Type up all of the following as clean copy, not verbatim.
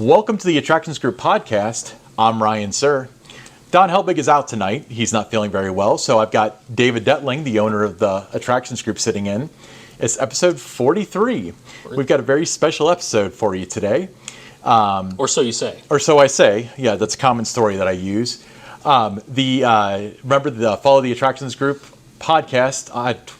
Welcome to the Attractions Group podcast. I'm Ryan Sir. Don Helbig is out tonight. He's not feeling very well, so I've got David Detling, the owner of the Attractions Group, sitting in. It's episode 43. We've got a very special episode for you today. Or so you say. Or so I say. Yeah, that's a common story that I use. Remember the Follow the Attractions Group podcast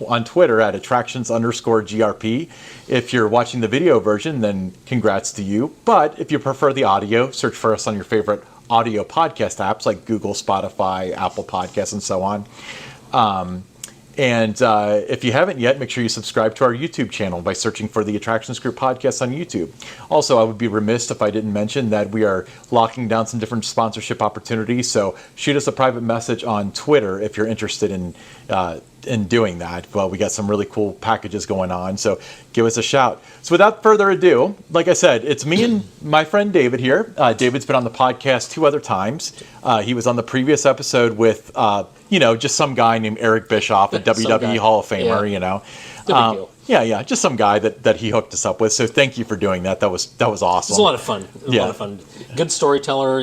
on Twitter at attractions_GRP. If you're watching the video version, then congrats to you. But if you prefer the audio, search for us on your favorite audio podcast apps like Google, Spotify, Apple Podcasts, and so on. And if you haven't yet, make sure you subscribe to our YouTube channel by searching for the Attractions Group podcast on YouTube. Also, I would be remiss if I didn't mention that we are locking down some different sponsorship opportunities. So shoot us a private message on Twitter if you're interested in doing that. Well, we got some really cool packages going on, so give us a shout. So without further ado, like I said, it's me and my friend David here. David's been on the podcast 2 other times. He was on the previous episode with, just some guy named Eric Bischoff, a WWE Hall of Famer, No big deal. Yeah, just some guy that he hooked us up with. So thank you for doing that. That was awesome. It was a lot of fun. A lot of fun. Good storyteller.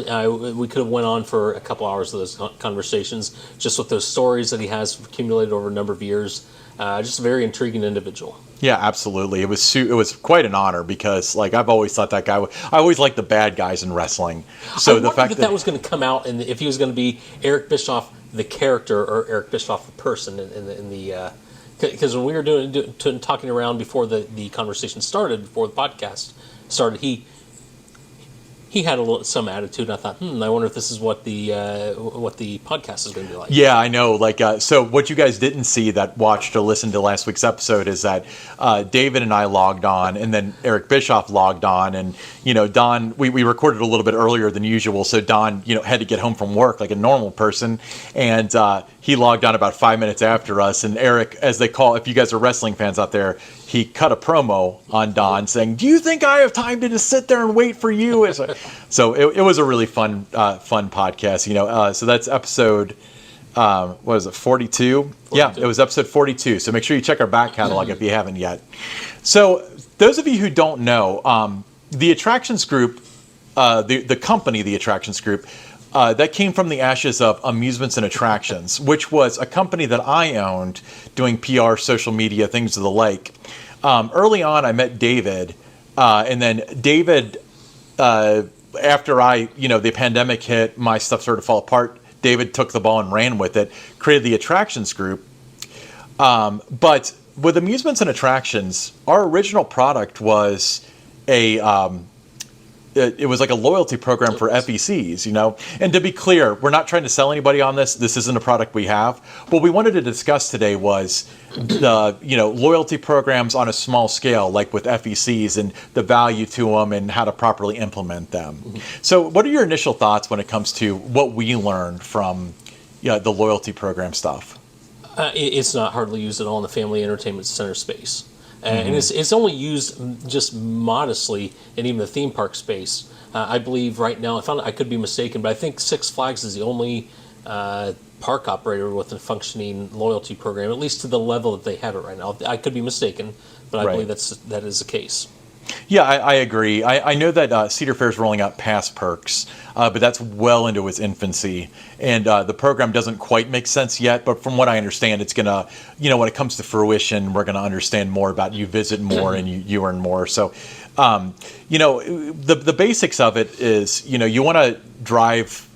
We could have went on for a couple hours of those conversations, just with those stories that he has accumulated over a number of years. Just a very intriguing individual. Yeah, absolutely. It was quite an honor because, I've always thought that guy. I always liked the bad guys in wrestling. So the fact that was going to come out, and if he was going to be Eric Bischoff the character or Eric Bischoff the person in the. Because when we were talking around before the conversation started, before the podcast started, he had some attitude, and I thought, I wonder if this is what the podcast is going to be like. Yeah, I know. So what you guys didn't see that watched or listened to last week's episode is that David and I logged on, and then Eric Bischoff logged on, and Don. We recorded a little bit earlier than usual, so Don had to get home from work like a normal person, and he logged on about 5 minutes after us. And Eric, as they call, if you guys are wrestling fans out there, he cut a promo on Don saying, "Do you think I have time to just sit there and wait for you?" So it was a really fun podcast. So that's episode, what is it, 42? Yeah, it was episode 42. So make sure you check our back catalog if you haven't yet. So those of you who don't know, the Attractions Group, the company, the Attractions Group, that came from the ashes of Amusements and Attractions, which was a company that I owned doing PR, social media, things of the like. Early on, I met David, and then David, after the pandemic hit, my stuff started to fall apart. David took the ball and ran with it, created the Attractions Group. But with Amusements and Attractions, our original product was it was like a loyalty program for FECs, And to be clear, we're not trying to sell anybody on this. This isn't a product we have. What we wanted to discuss today was the, loyalty programs on a small scale, like with FECs, and the value to them and how to properly implement them. Mm-hmm. So what are your initial thoughts when it comes to what we learned from the loyalty program stuff? It's not hardly used at all in the family entertainment center space. And it's only used just modestly in even the theme park space. I believe right now, I could be mistaken, but I think Six Flags is the only park operator with a functioning loyalty program, at least to the level that they have it right now. I could be mistaken, but I believe that is the case. Yeah, I agree. I know that Cedar Fair is rolling out Pass Perks, but that's well into its infancy. And the program doesn't quite make sense yet, but from what I understand, it's going to, when it comes to fruition, we're going to understand more about you visit more and you earn more. So, the basics of it is, you want to drive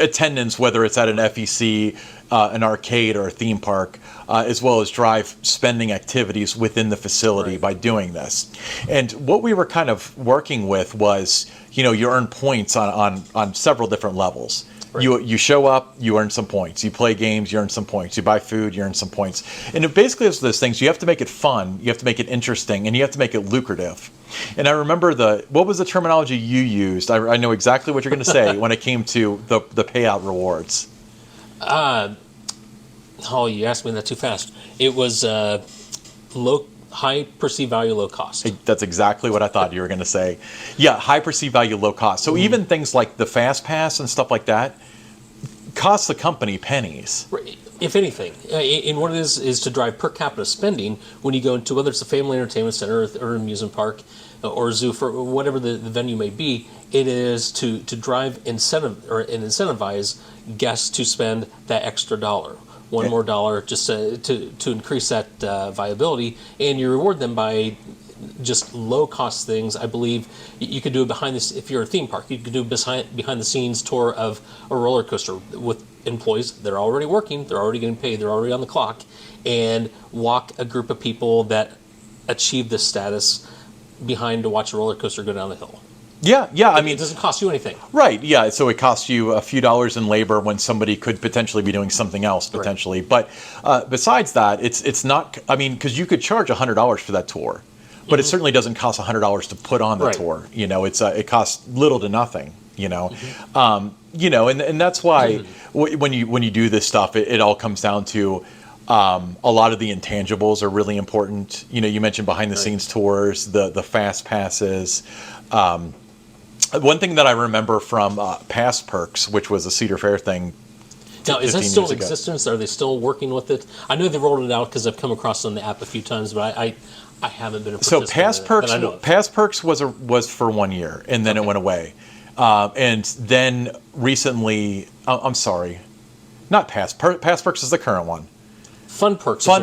attendance, whether it's at an FEC, an arcade, or a theme park, as well as drive spending activities within the facility by doing this. And what we were kind of working with was, you earn points on several different levels. Right. You show up, you earn some points. You play games, you earn some points. You buy food, you earn some points. And it basically is those things. You have to make it fun, you have to make it interesting, and you have to make it lucrative. And I remember what was the terminology you used? I know exactly what you're going to say when it came to the payout rewards. You asked me that too fast. It was high perceived value, low cost. That's exactly what I thought you were going to say. Yeah, high perceived value, low cost. So even things like the Fast Pass and stuff like that cost the company pennies. If anything, and what it is to drive per capita spending when you go into, whether it's a family entertainment center or amusement park, or zoo, for whatever the venue may be, it is to drive incentive or and incentivize guests to spend that extra dollar, one more dollar, just to increase that viability, and you reward them by just low cost things. I believe you could do it behind this. If you're a theme park, you could do behind the scenes tour of a roller coaster with employees. They're already working. They're already getting paid. They're already on the clock, and walk a group of people that achieve this status behind to watch a roller coaster go down the hill. Yeah. I mean, it doesn't cost you anything. Right. Yeah. So it costs you a few dollars in labor when somebody could potentially be doing something else potentially. Right. But besides that, it's not. I mean, because you could charge $100 for that tour. But it certainly doesn't cost $100 to put on the tour. You know, it costs little to nothing. You know, and that's why when you do this stuff, it all comes down to a lot of the intangibles are really important. You know, you mentioned behind the scenes tours, the fast passes. One thing that I remember from Past Perks, which was a Cedar Fair thing. Now, is that still in existence? Are they still working with it? I know they rolled it out because I've come across it on the app a few times, but I haven't been a participant. So Past Perks was for 1 year, and then it went away. And then recently, I'm sorry, not Past Perks is the current one. Fun Perks was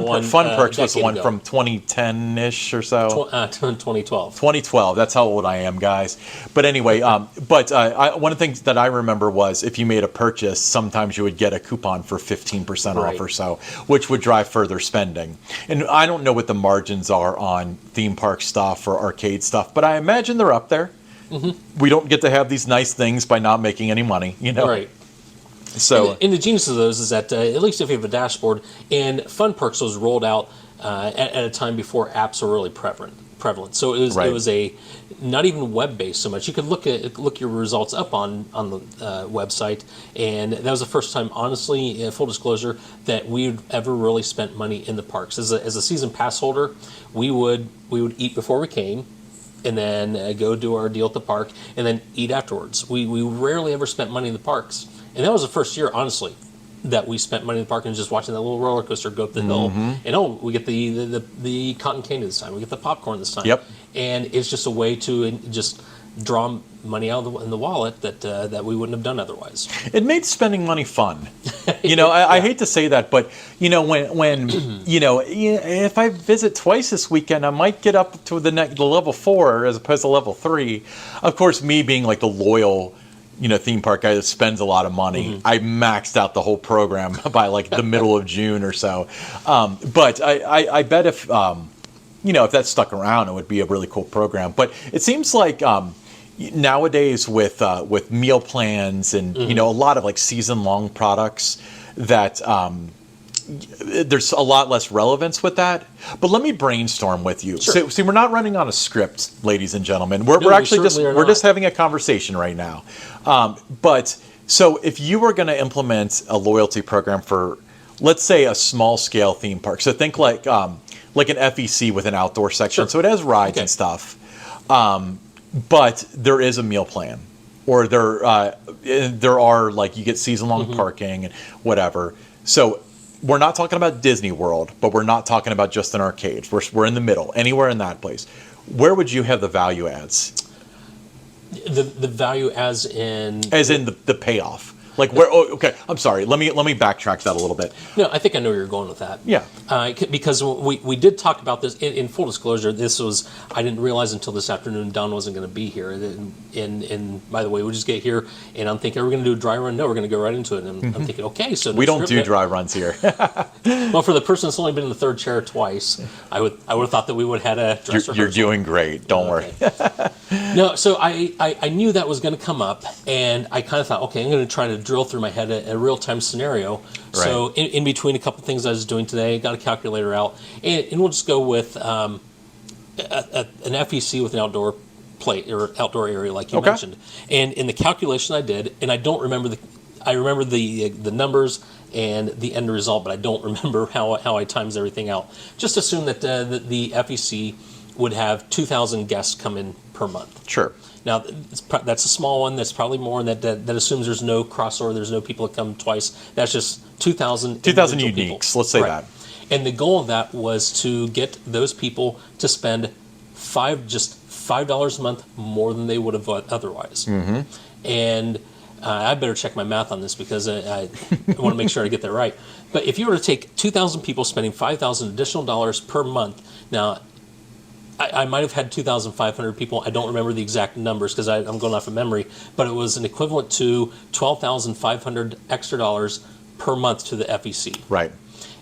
the one from 2010-ish or so. 2012. 2012. That's how old I am, guys. But anyway, one of the things that I remember was if you made a purchase, sometimes you would get a coupon for 15% off or so, which would drive further spending. And I don't know what the margins are on theme park stuff or arcade stuff, but I imagine they're up there. Mm-hmm. We don't get to have these nice things by not making any money, you know? Right. So, and the genius of those is that at least if you have a dashboard, and Fun Perks was rolled out at a time before apps were really prevalent. So it was a not even web based so much. You could look your results up on the website, and that was the first time, honestly, full disclosure, that we'd ever really spent money in the parks. As a season pass holder, we would eat before we came, and then go do our deal at the park, and then eat afterwards. We rarely ever spent money in the parks. And that was the first year, honestly, that we spent money in the park and just watching that little roller coaster go up the hill. And we get the cotton candy this time. We get the popcorn this time. Yep. And it's just a way to just draw money out of the wallet that we wouldn't have done otherwise. It made spending money fun. You know, I hate to say that, but you know, when you know, if I visit twice this weekend, I might get up to the level 4 as opposed to level 3. Of course, me being like the loyal, you know, theme park guy that spends a lot of money, I maxed out the whole program by like the middle of June or so. But I bet if you know, if that stuck around, it would be a really cool program. But it seems like nowadays with meal plans and you know, a lot of like season-long products that there's a lot less relevance with that. But let me brainstorm with you. Sure. So, we're not running on a script, ladies and gentlemen. We're actually just having a conversation right now. But so if you were going to implement a loyalty program for, let's say, a small scale theme park, so think like an FEC with an outdoor section. So it has rides and stuff, but there is a meal plan, or there are, like, you get season long parking and whatever. So we're not talking about Disney World, but we're not talking about just an arcade. We're in the middle, anywhere in that place. Where would you have the value adds? The value as in the payoff. Like where? Oh, okay. I'm sorry. Let me backtrack that a little bit. No, I think I know where you're going with that. Yeah. Because we did talk about this in full disclosure. This was, I didn't realize until this afternoon Don wasn't going to be here. And by the way, we just get here and I'm thinking, are we going to do a dry run? No, we're going to go right into it. And I'm thinking, okay, so we don't do dry runs here. Well, for the person that's only been in the third chair twice, I would have thought that we would have had a dress rehearsal. You're doing great. Don't worry. No, so I knew that was going to come up, and I kind of thought, okay, I'm going to try to drill through my head a real-time scenario. Right. So in between a couple things I was doing today, got a calculator out, and we'll just go with an FEC with an outdoor plate or outdoor area like you mentioned. And in the calculation I did, and I don't remember I remember the numbers and the end result, but I don't remember how I times everything out. Just assume that the FEC would have 2,000 guests come in per month. Sure. Now, that's a small one. That's probably more, and that assumes there's no crossover. There's no people that come twice. That's just 2,000 uniques. People. Let's say that. And the goal of that was to get those people to spend 5 $5 a month more than they would have otherwise. And I better check my math on this because I want to make sure I get that right. But if you were to take 2,000 people spending $5,000 additional dollars per month, now I might have had 2,500 people. I don't remember the exact numbers because I'm going off of memory, but it was an equivalent to 12,500 extra dollars per month to the FEC. Right.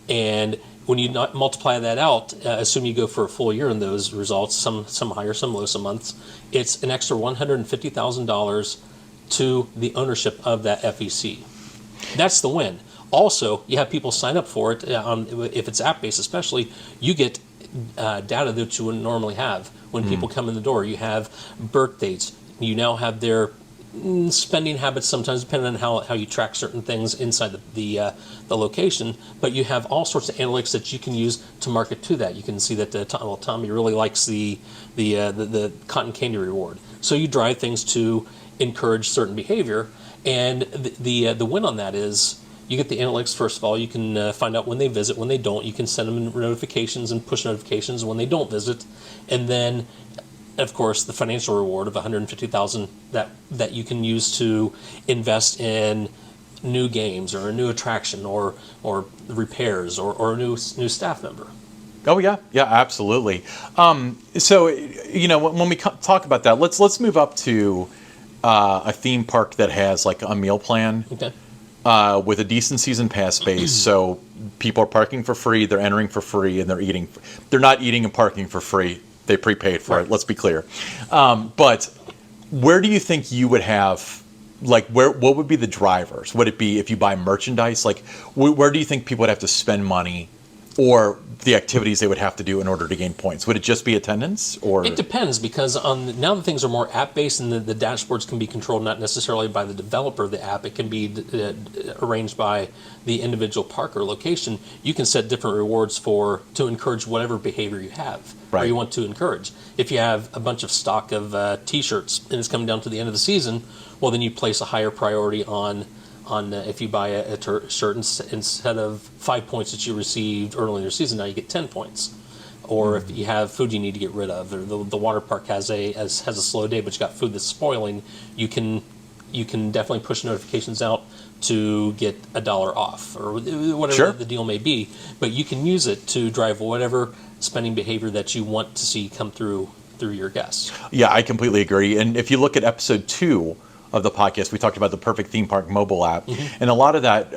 And when you multiply that out, assume you go for a full year in those results, some higher, some low, some months, it's an extra $150,000 to the ownership of that FEC. That's the win. Also, you have people sign up for it. If it's app-based especially, you get data that you wouldn't normally have. When people come in the door, you have birth dates. You now have their spending habits, sometimes depending on how you track certain things inside the location, but you have all sorts of analytics that you can use to market to that. You can see that Tommy really likes the cotton candy reward, so you drive things to encourage certain behavior, and the win on that is you get the analytics. First of all, you can find out when they visit, when they don't. You can send them notifications and push notifications when they don't visit, and then of course, the financial reward of $150,000 that you can use to invest in new games or a new attraction or repairs or a new staff member. Oh yeah, absolutely. So when we talk about that, let's move up to a theme park that has like a meal plan. Okay. With a decent season pass base, so people are parking for free, they're entering for free, and they're eating. They're not eating and parking for free. They prepaid for it. Let's be clear. But where do you think you would have, like, what would be the drivers? Would it be if you buy merchandise? Like, where do you think people would have to spend money, or the activities they would have to do in order to gain points? Would it just be attendance, or? It depends, because now that things are more app-based and the dashboards can be controlled not necessarily by the developer of the app, it can be arranged by the individual park or location. You can set different rewards to encourage whatever behavior you have or you want to encourage. If you have a bunch of stock of T-shirts and it's coming down to the end of the season, well, then you place a higher priority on if you buy a shirt, instead of 5 points that you received early in your season, now you get 10 points. Or if you have food you need to get rid of, or the water park has a slow day, but you got food that's spoiling, you can definitely push notifications out to get $1 off or whatever the deal may be. But you can use it to drive whatever spending behavior that you want to see come through your guests. Yeah, I completely agree. And if you look at episode 2 of the podcast, we talked about the Perfect Theme Park mobile app, and a lot of that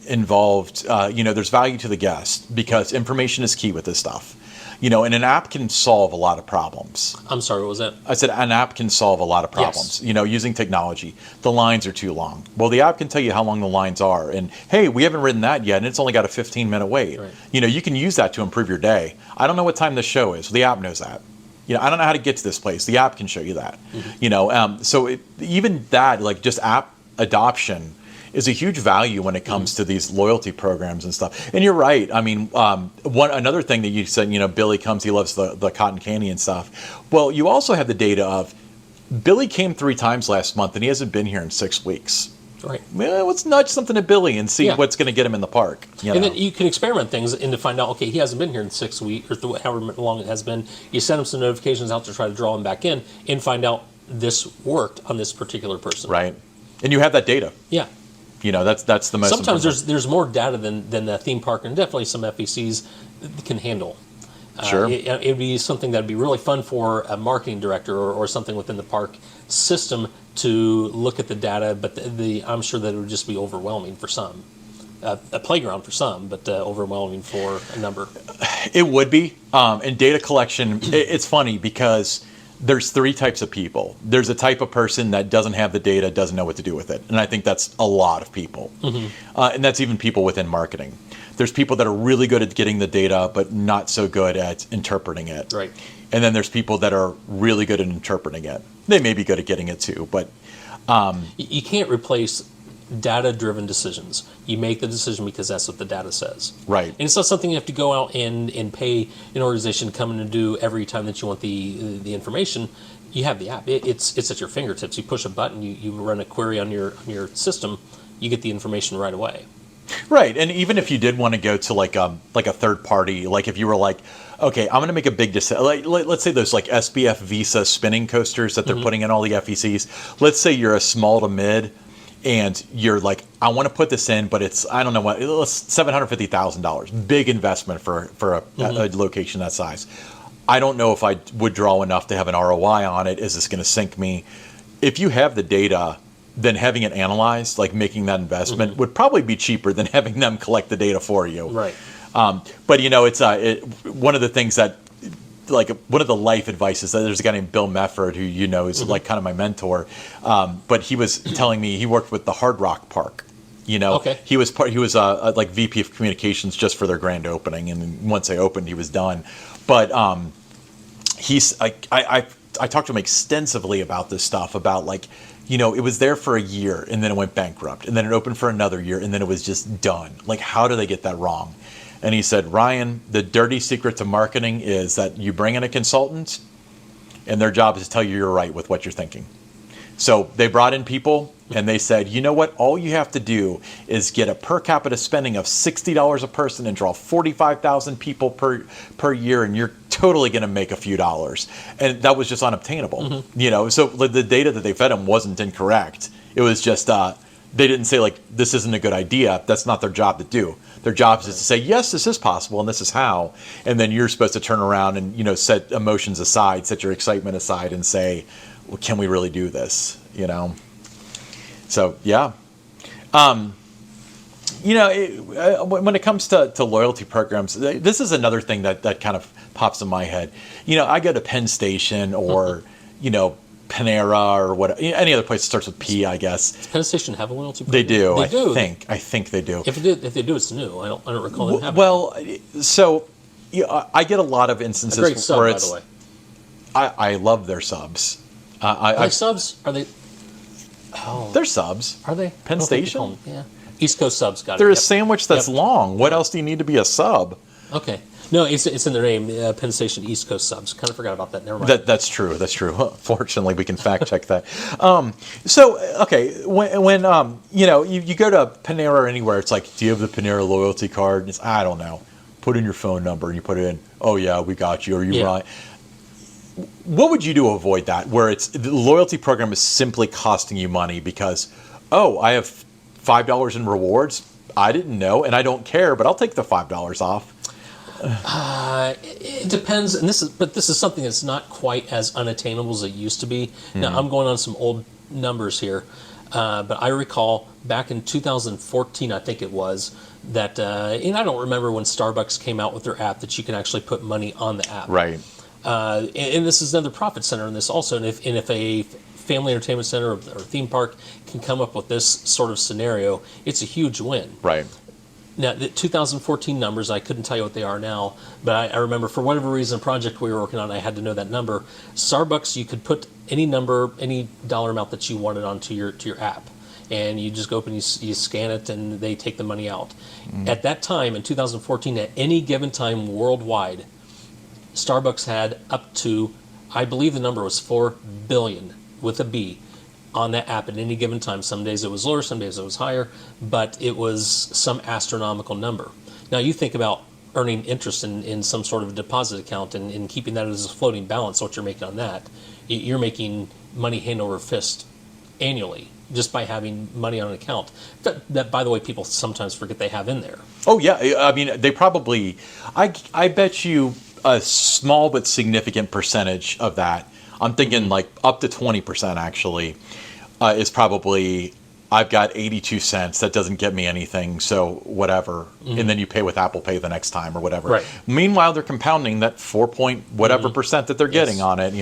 involved, there's value to the guest because information is key with this stuff. And an app can solve a lot of problems. I'm sorry, what was that? I said an app can solve a lot of problems, using technology. The lines are too long. Well, the app can tell you how long the lines are. And, hey, we haven't ridden that yet, and it's only got a 15-minute wait. Right. You can use that to improve your day. I don't know what time the show is. The app knows that. I don't know how to get to this place. The app can show you that. So even that, like just app adoption, is a huge value when it comes to these loyalty programs and stuff. And you're right. I mean, another thing that you said, Billy comes, he loves the cotton candy and stuff. Well, you also have the data of Billy came 3 times last month and he hasn't been here in 6 weeks. Right. Well, let's nudge something at Billy and see what's going to get him in the park. And then you can experiment things and to find out, okay, he hasn't been here in 6 weeks or however long it has been. You send him some notifications out to try to draw him back in and find out this worked on this particular person. Right. And you have that data. Yeah. That's the most. Sometimes there's more data than the theme park, and definitely some FECs can handle. Sure. It'd be something that'd be really fun for a marketing director or something within the park system to look at the data, but I'm sure that it would just be overwhelming for some. A playground for some, but overwhelming for a number. It would be. And data collection, it's funny because there's 3 types of people. There's a type of person that doesn't have the data, doesn't know what to do with it. And I think that's a lot of people. And that's even people within marketing. There's people that are really good at getting the data, but not so good at interpreting it. Right. And then there's people that are really good at interpreting it. They may be good at getting it too, but... You can't replace data-driven decisions. You make the decision because that's what the data says. Right. And it's not something you have to go out and pay an organization to come in and do every time that you want the information. You have the app. It's at your fingertips. You push a button, you run a query on your system, you get the information right away. Right, and even if you did want to go to like a third party, like if you were like, okay, I'm going to make a big decision. Let's say those like SBF Visa spinning coasters that they're putting in all the FECs. Let's say you're a small to mid, and you're like, I want to put this in, but it's I don't know what, $750,000, big investment for a location that size. I don't know if I would draw enough to have an ROI on it. Is this going to sink me? If you have the data, then having it analyzed, like making that investment, would probably be cheaper than having them collect the data for you. Right. But it's one of the things that, like, one of the life advice is that there's a guy named Bill Mefford who is like kind of my mentor. But he was telling me he worked with the Hard Rock Park. Okay. He was like VP of communications just for their grand opening, and once they opened, he was done. But I talked to him extensively about this stuff, about like, it was there for a year and then it went bankrupt, and then it opened for another year and then it was just done. Like, how do they get that wrong? And he said, Ryan, the dirty secret to marketing is that you bring in a consultant and their job is to tell you you're right with what you're thinking. So they brought in people and they said, you know what? All you have to do is get a per capita spending of $60 a person and draw 45,000 people per year, and you're totally going to make a few dollars. And that was just unobtainable. So the data that they fed them wasn't incorrect. It was just they didn't say, like, this isn't a good idea. That's not their job to do. Their job is to say, yes, this is possible and this is how. And then you're supposed to turn around and, set emotions aside, set your excitement aside and say, well, can we really do this? So, yeah. When it comes to loyalty programs, this is another thing that kind of pops in my head. I go to Penn Station or, Panera or what, any other place that starts with P, I guess. Does Penn Station have a loyalty program? They do. They do. I think they do. If they do, it's new. I don't recall them having. Well, so I get a lot of instances a great sub, where by the way. I love their subs. Are they subs? Are they? Oh, they're subs. Are they? Penn Station? Yeah. East Coast subs got it. They're a sandwich that's long. What else do you need to be a sub? Okay. No, it's in their name. Penn Station East Coast subs. Kind of forgot about that. Never mind. That's true. That's true. Fortunately, we can fact check that. So okay, when you go to Panera or anywhere, it's like, do you have the Panera loyalty card? And it's, I don't know. Put in your phone number and you put it in. Oh yeah, we got you. Or you right. What would you do to avoid that? Where it's the loyalty program is simply costing you money because, I have $5 in rewards. I didn't know, and I don't care, but I'll take the $5 off. It depends, and this is something that's not quite as unattainable as it used to be. Now, I'm going on some old numbers here, but I recall back in 2014, I think it was, that, and I don't remember when Starbucks came out with their app that you can actually put money on the app. Right. And this is another profit center in this also, and if a family entertainment center or theme park can come up with this sort of scenario, it's a huge win. Right. Now, the 2014 numbers, I couldn't tell you what they are now, but I remember for whatever reason, a project we were working on, I had to know that number. Starbucks, you could put any number, any dollar amount that you wanted onto your app, and you just go up and you scan it, and they take the money out. At that time, in 2014, at any given time worldwide, Starbucks had up to, I believe the number was 4 billion with a B on that app at any given time. Some days it was lower, some days it was higher, but it was some astronomical number. Now you think about earning interest in some sort of deposit account and keeping that as a floating balance, what you're making on that. You're making money hand over fist annually just by having money on an account. That, by the way, people sometimes forget they have in there. Oh yeah, I mean, they probably, I bet you a small but significant percentage of that, I'm thinking like up to 20% actually, is probably, I've got 82 cents, that doesn't get me anything, so whatever. And then you pay with Apple Pay the next time or whatever. Right. Meanwhile, they're compounding that 4 point whatever percent that they're getting on it,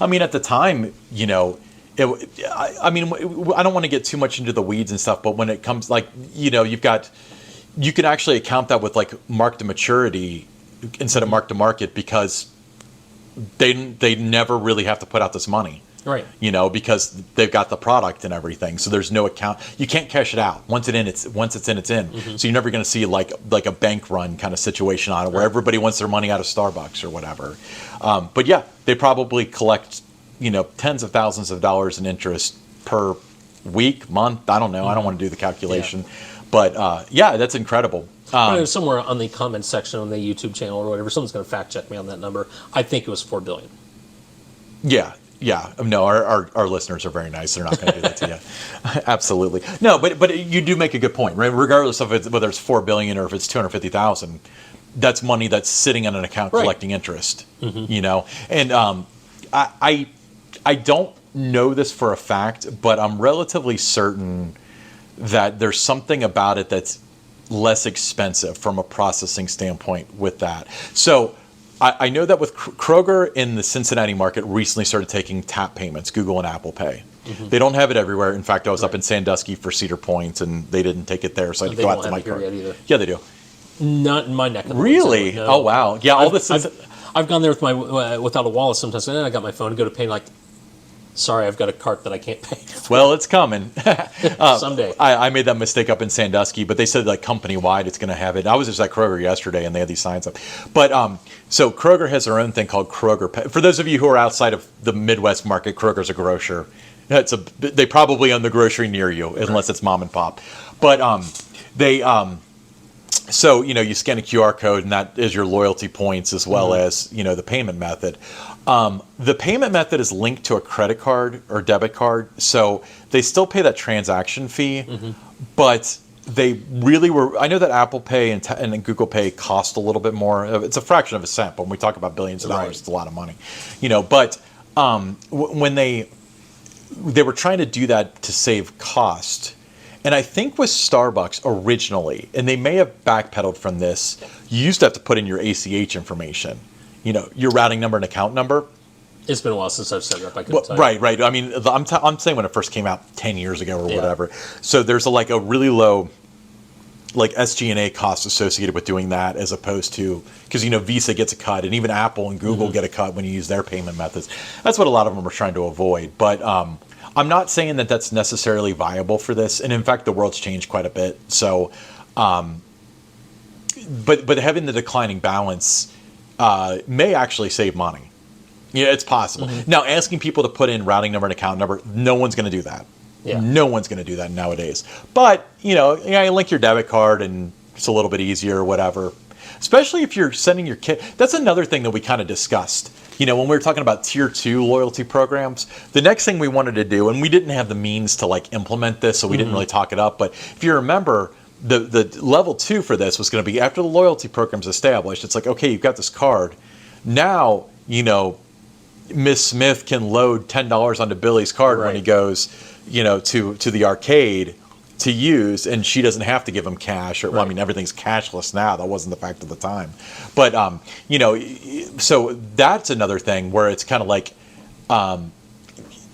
I mean, at the time, I mean, I don't want to get too much into the weeds and stuff, but when it comes, like, you can actually account that with like mark to maturity instead of mark to market, because they never really have to put out this money. Right. Because they've got the product and everything. So there's no account. You can't cash it out. Once it's in, it's in. So you're never going to see like a bank run kind of situation on it where everybody wants their money out of Starbucks or whatever. But yeah, they probably collect, tens of thousands of dollars in interest per week, month. I don't know. I don't want to do the calculation. But yeah, that's incredible. But it was somewhere on the comments section on the YouTube channel or whatever. Someone's going to fact check me on that number. I think it was $4 billion. Yeah, yeah. No, our listeners are very nice. They're not going to do that to you. Absolutely. No, but you do make a good point, right? Regardless of whether it's $4 billion or if it's 250,000, that's money that's sitting in an account collecting interest. You know, and I don't know this for a fact, but I'm relatively certain that there's something about it that's less expensive from a processing standpoint with that. So I know that with Kroger in the Cincinnati market recently started taking tap payments, Google and Apple Pay. They don't have it everywhere. In fact, I was up in Sandusky for Cedar Point, and they didn't take it there, so I had to go out to my car. Yeah, they do. Not in my neck of the woods. Really? No. Oh, wow. Yeah, all this. I've gone there with my without a wallet sometimes, and then I got my phone and go to pay, like, sorry, I've got a cart that I can't pay. Well, it's coming. Someday. I made that mistake up in Sandusky, but they said like company-wide it's going to have it. I was just at Kroger yesterday, and they had these signs up. But so Kroger has their own thing called Kroger Pay. For those of you who are outside of the Midwest market, Kroger's a grocer. They probably own the grocery near you, unless it's mom and pop. But so, you know, you scan a QR code, and that is your loyalty points as well as, you know, the payment method. The payment method is linked to a credit card or debit card, so they still pay that transaction fee, but they really were. I know that Apple Pay and Google Pay cost a little bit more. It's a fraction of a cent, but when we talk about billions of dollars, it's a lot of money, you know. But when they were trying to do that to save cost. And I think with Starbucks originally, and they may have backpedaled from this, you used to have to put in your ACH information, you know, your routing number and account number. It's been a while since I've set it up. I couldn't tell you. Right. I mean, I'm saying when it first came out 10 years ago or whatever. So there's a really low, like SG&A cost associated with doing that, as opposed to, because, you know, Visa gets a cut, and even Apple and Google get a cut when you use their payment methods. That's what a lot of them are trying to avoid. But I'm not saying that that's necessarily viable for this, and in fact, the world's changed quite a bit. So, but having the declining balance may actually save money. Yeah, it's possible. Now, asking people to put in routing number and account number, no one's going to do that. Yeah. No one's going to do that nowadays. But you link your debit card, and it's a little bit easier, or whatever. Especially if you're sending your kid. That's another thing that we kind of discussed. You know, when we were talking about tier 2 loyalty programs, the next thing we wanted to do, and we didn't have the means to like implement this, so we didn't really talk it up. But if you remember, the level 2 for this was going to be after the loyalty program's established. It's like, okay, you've got this card. Now, you know, Miss Smith can load $10 onto Billy's card when he goes, you know, to the arcade to use, and she doesn't have to give him cash. Well, I mean, everything's cashless now. That wasn't the fact at the time. But, you know, so that's another thing where it's kind of like,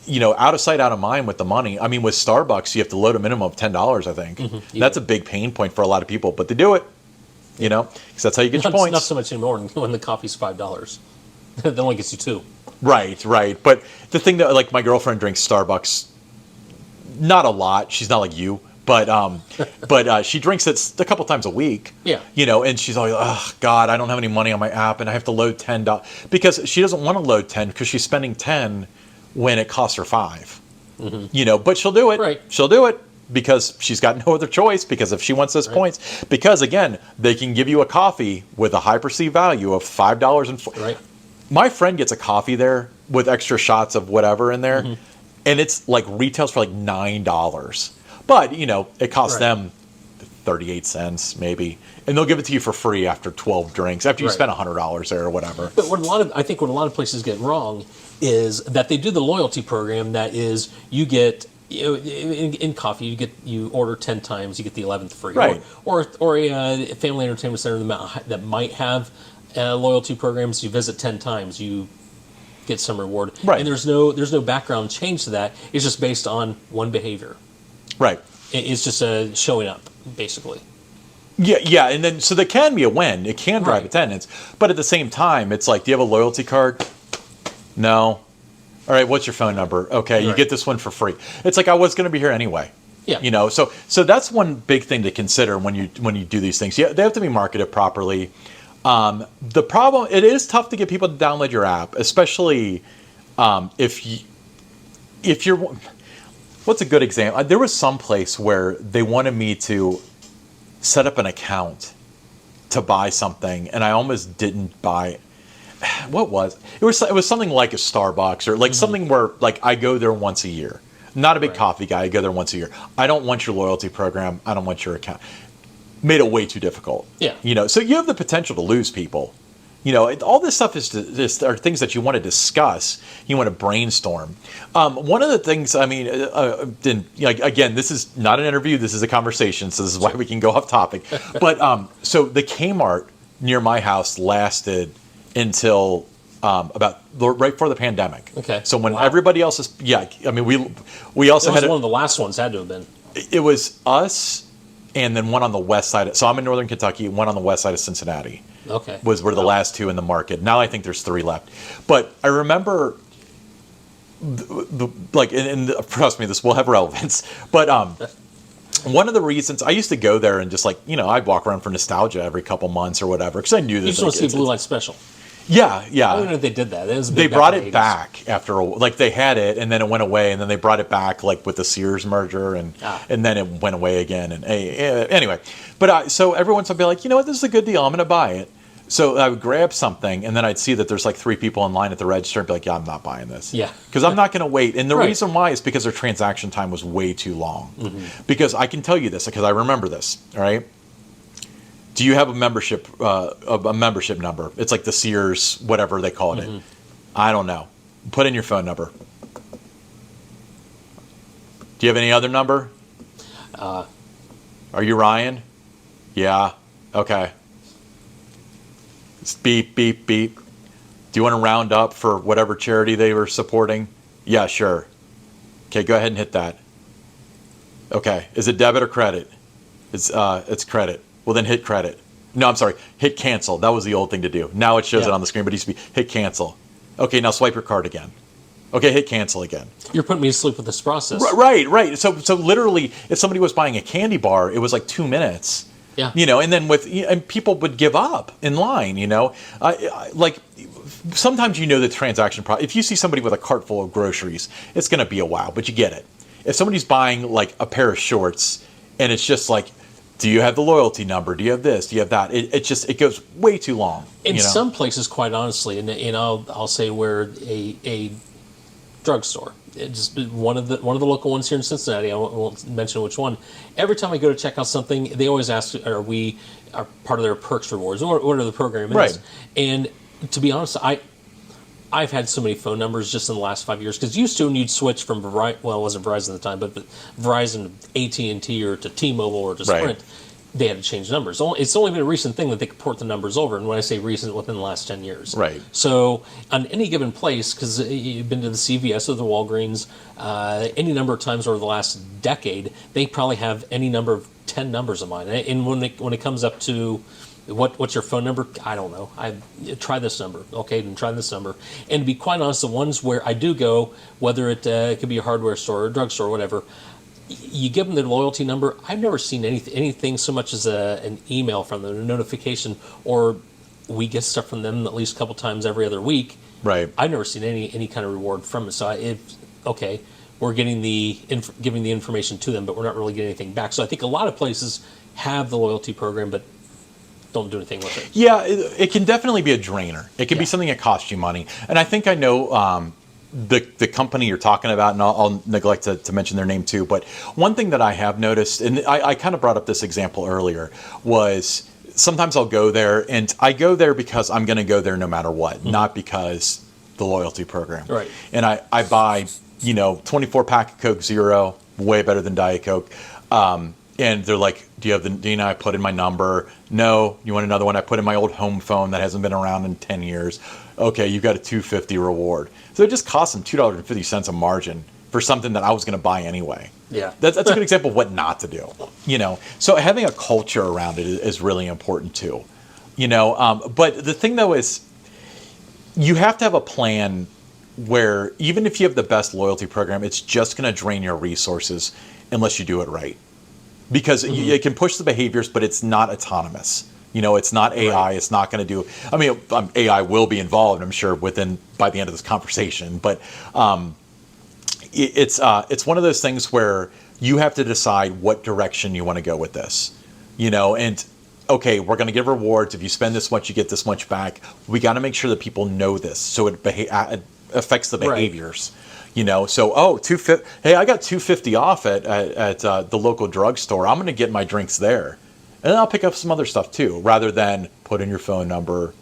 you know, out of sight, out of mind with the money. I mean, with Starbucks, you have to load a minimum of $10, I think. That's a big pain point for a lot of people, but they do it, you know, because that's how you get your points. Not so much anymore when the coffee's $5. That only gets you 2. Right. But the thing that, like, my girlfriend drinks Starbucks, not a lot. She's not like you. But she drinks it a couple times a week. Yeah. You know, and she's always, oh, God, I don't have any money on my app, and I have to load $10. Because she doesn't want to load 10 because she's spending 10 when it costs her 5. You know, but she'll do it. Right. She'll do it because she's got no other choice, because if she wants those points. Because, again, they can give you a coffee with a high perceived value of $5. Right. My friend gets a coffee there with extra shots of whatever in there, and it's like retails for like $9. But, you know, it costs them 38 cents maybe, and they'll give it to you for free after 12 drinks, after you spend $100 there or whatever. But I think what a lot of places get wrong is that they do the loyalty program that is, you get, you know, in coffee, you order 10 times, you get the 11th free. Right. Or a family entertainment center that might have loyalty programs, you visit 10 times, you get some reward. Right. And there's no background change to that. It's just based on one behavior. Right. It's just showing up, basically. Yeah, and then so there can be a win. It can drive attendance, but at the same time, it's like, do you have a loyalty card? No. All right, what's your phone number? Okay, you get this one for free. It's like, I was going to be here anyway. Yeah. You know, so that's one big thing to consider when you do these things. Yeah, they have to be marketed properly. The problem, it is tough to get people to download your app, especially if you're. What's a good example? There was some place where they wanted me to set up an account to buy something, and I almost didn't buy. What was it? Was something like a Starbucks or like something where like I go there once a year. Not a big coffee guy. I go there once a year. I don't want your loyalty program. I don't want your account. Made it way too difficult. Yeah. So you have the potential to lose people. All this stuff are things that you want to discuss. You want to brainstorm. One of the things, I mean, again, this is not an interview. This is a conversation. So this is why we can go off topic. But so the Kmart near my house lasted until about right before the pandemic. Okay. So when everybody else is, I mean, we also It was had one of the last ones, had to have been. It was us, and then one on the west side. So I'm in northern Kentucky. One on the west side of Cincinnati. Okay. Were the last two in the market. Now I think there's 3 left. But I remember, trust me, this will have relevance. But one of the reasons I used to go there and just I'd walk around for nostalgia every couple months or whatever because I knew this. You just want to see Blue Light Special. Yeah. I don't know if they did that. They brought it back after they had it and then it went away and then they brought it back with the Sears merger and then it went away again and anyway. But so every once I'd be like, you know what, this is a good deal. I'm going to buy it. So I would grab something and then I'd see that there's 3 people in line at the register and be like, yeah, I'm not buying this. Yeah. Because I'm not going to wait. And the reason why is because their transaction time was way too long. Mm-hmm. Because I can tell you this because I remember this. All right. Do you have a membership number? It's like the Sears, whatever they call it. Mm-hmm. I don't know. Put in your phone number. Do you have any other number? Are you Ryan? Yeah. Okay. It's beep, beep, beep. Do you want to round up for whatever charity they were supporting? Yeah, sure. Okay, go ahead and hit that. Okay. Is it debit or credit? It's credit. Well, then hit credit. No, I'm sorry. Hit cancel. That was the old thing to do. Now it shows it on the screen, but it used to be hit cancel. Okay, now swipe your card again. Okay, hit cancel again. You're putting me to sleep with this process. Right. So literally, if somebody was buying a candy bar, it was 2 minutes. Yeah. And then and people would give up in line. Sometimes the transaction. If you see somebody with a cart full of groceries, it's going to be a while, but you get it. If somebody's buying a pair of shorts, and it's just do you have the loyalty number? Do you have this? Do you have that? It goes way too long. In some places, quite honestly, and I'll say where a drugstore, just one of the local ones here in Cincinnati. I won't mention which one. Every time I go to check out something, they always ask, "Are we part of their perks rewards? Or what are the program is?" Right. And to be honest, I've had so many phone numbers just in the last 5 years because used to when you'd switch from Verizon, well, it wasn't Verizon at the time, but Verizon, AT&T, or to T-Mobile or to Sprint, they had to change numbers. It's only been a recent thing that they could port the numbers over, and when I say recent, within the last 10 years. Right. So on any given place, because you've been to the CVS or the Walgreens, any number of times over the last decade, they probably have any number of 10 numbers of mine. And when it comes up to what's your phone number? I don't know. I try this number. Okay, then try this number. And to be quite honest, the ones where I do go, whether it could be a hardware store or a drugstore or whatever, you give them their loyalty number. I've never seen anything so much as an email from them, a notification, or we get stuff from them at least a couple times every other week. Right. I've never seen any kind of reward from it. So we're getting giving the information to them, but we're not really getting anything back. So I think a lot of places have the loyalty program, but don't do anything with it. Yeah, it can definitely be a drainer. It can be something that costs you money. And I think I know the company you're talking about, and I'll neglect to mention their name too. But one thing that I have noticed, and I kind of brought up this example earlier, was sometimes I'll go there, and I go there because I'm going to go there no matter what, not because the loyalty program. Right. And I buy 24 pack of Coke Zero, way better than Diet Coke. And they're like, do you have I put in my number? No. You want another one? I put in my old home phone that hasn't been around in 10 years. Okay, you've got a $2.50 reward. So it just costs them $2.50 a margin for something that I was going to buy anyway. Yeah. That's a good example of what not to do. So having a culture around it is really important too. But the thing though is you have to have a plan where even if you have the best loyalty program, it's just going to drain your resources unless you do it right. Because it can push the behaviors, but it's not autonomous. It's not AI. Right. It's not going to do. I mean, AI will be involved, I'm sure, by the end of this conversation. But it's one of those things where you have to decide what direction you want to go with this. And okay, we're going to give rewards. If you spend this much, you get this much back. We got to make sure that people know this so it affects the Right. behaviors. So hey, I got 250 off at the local drugstore. I'm going to get my drinks there, and then I'll pick up some other stuff too, rather than put in your phone number.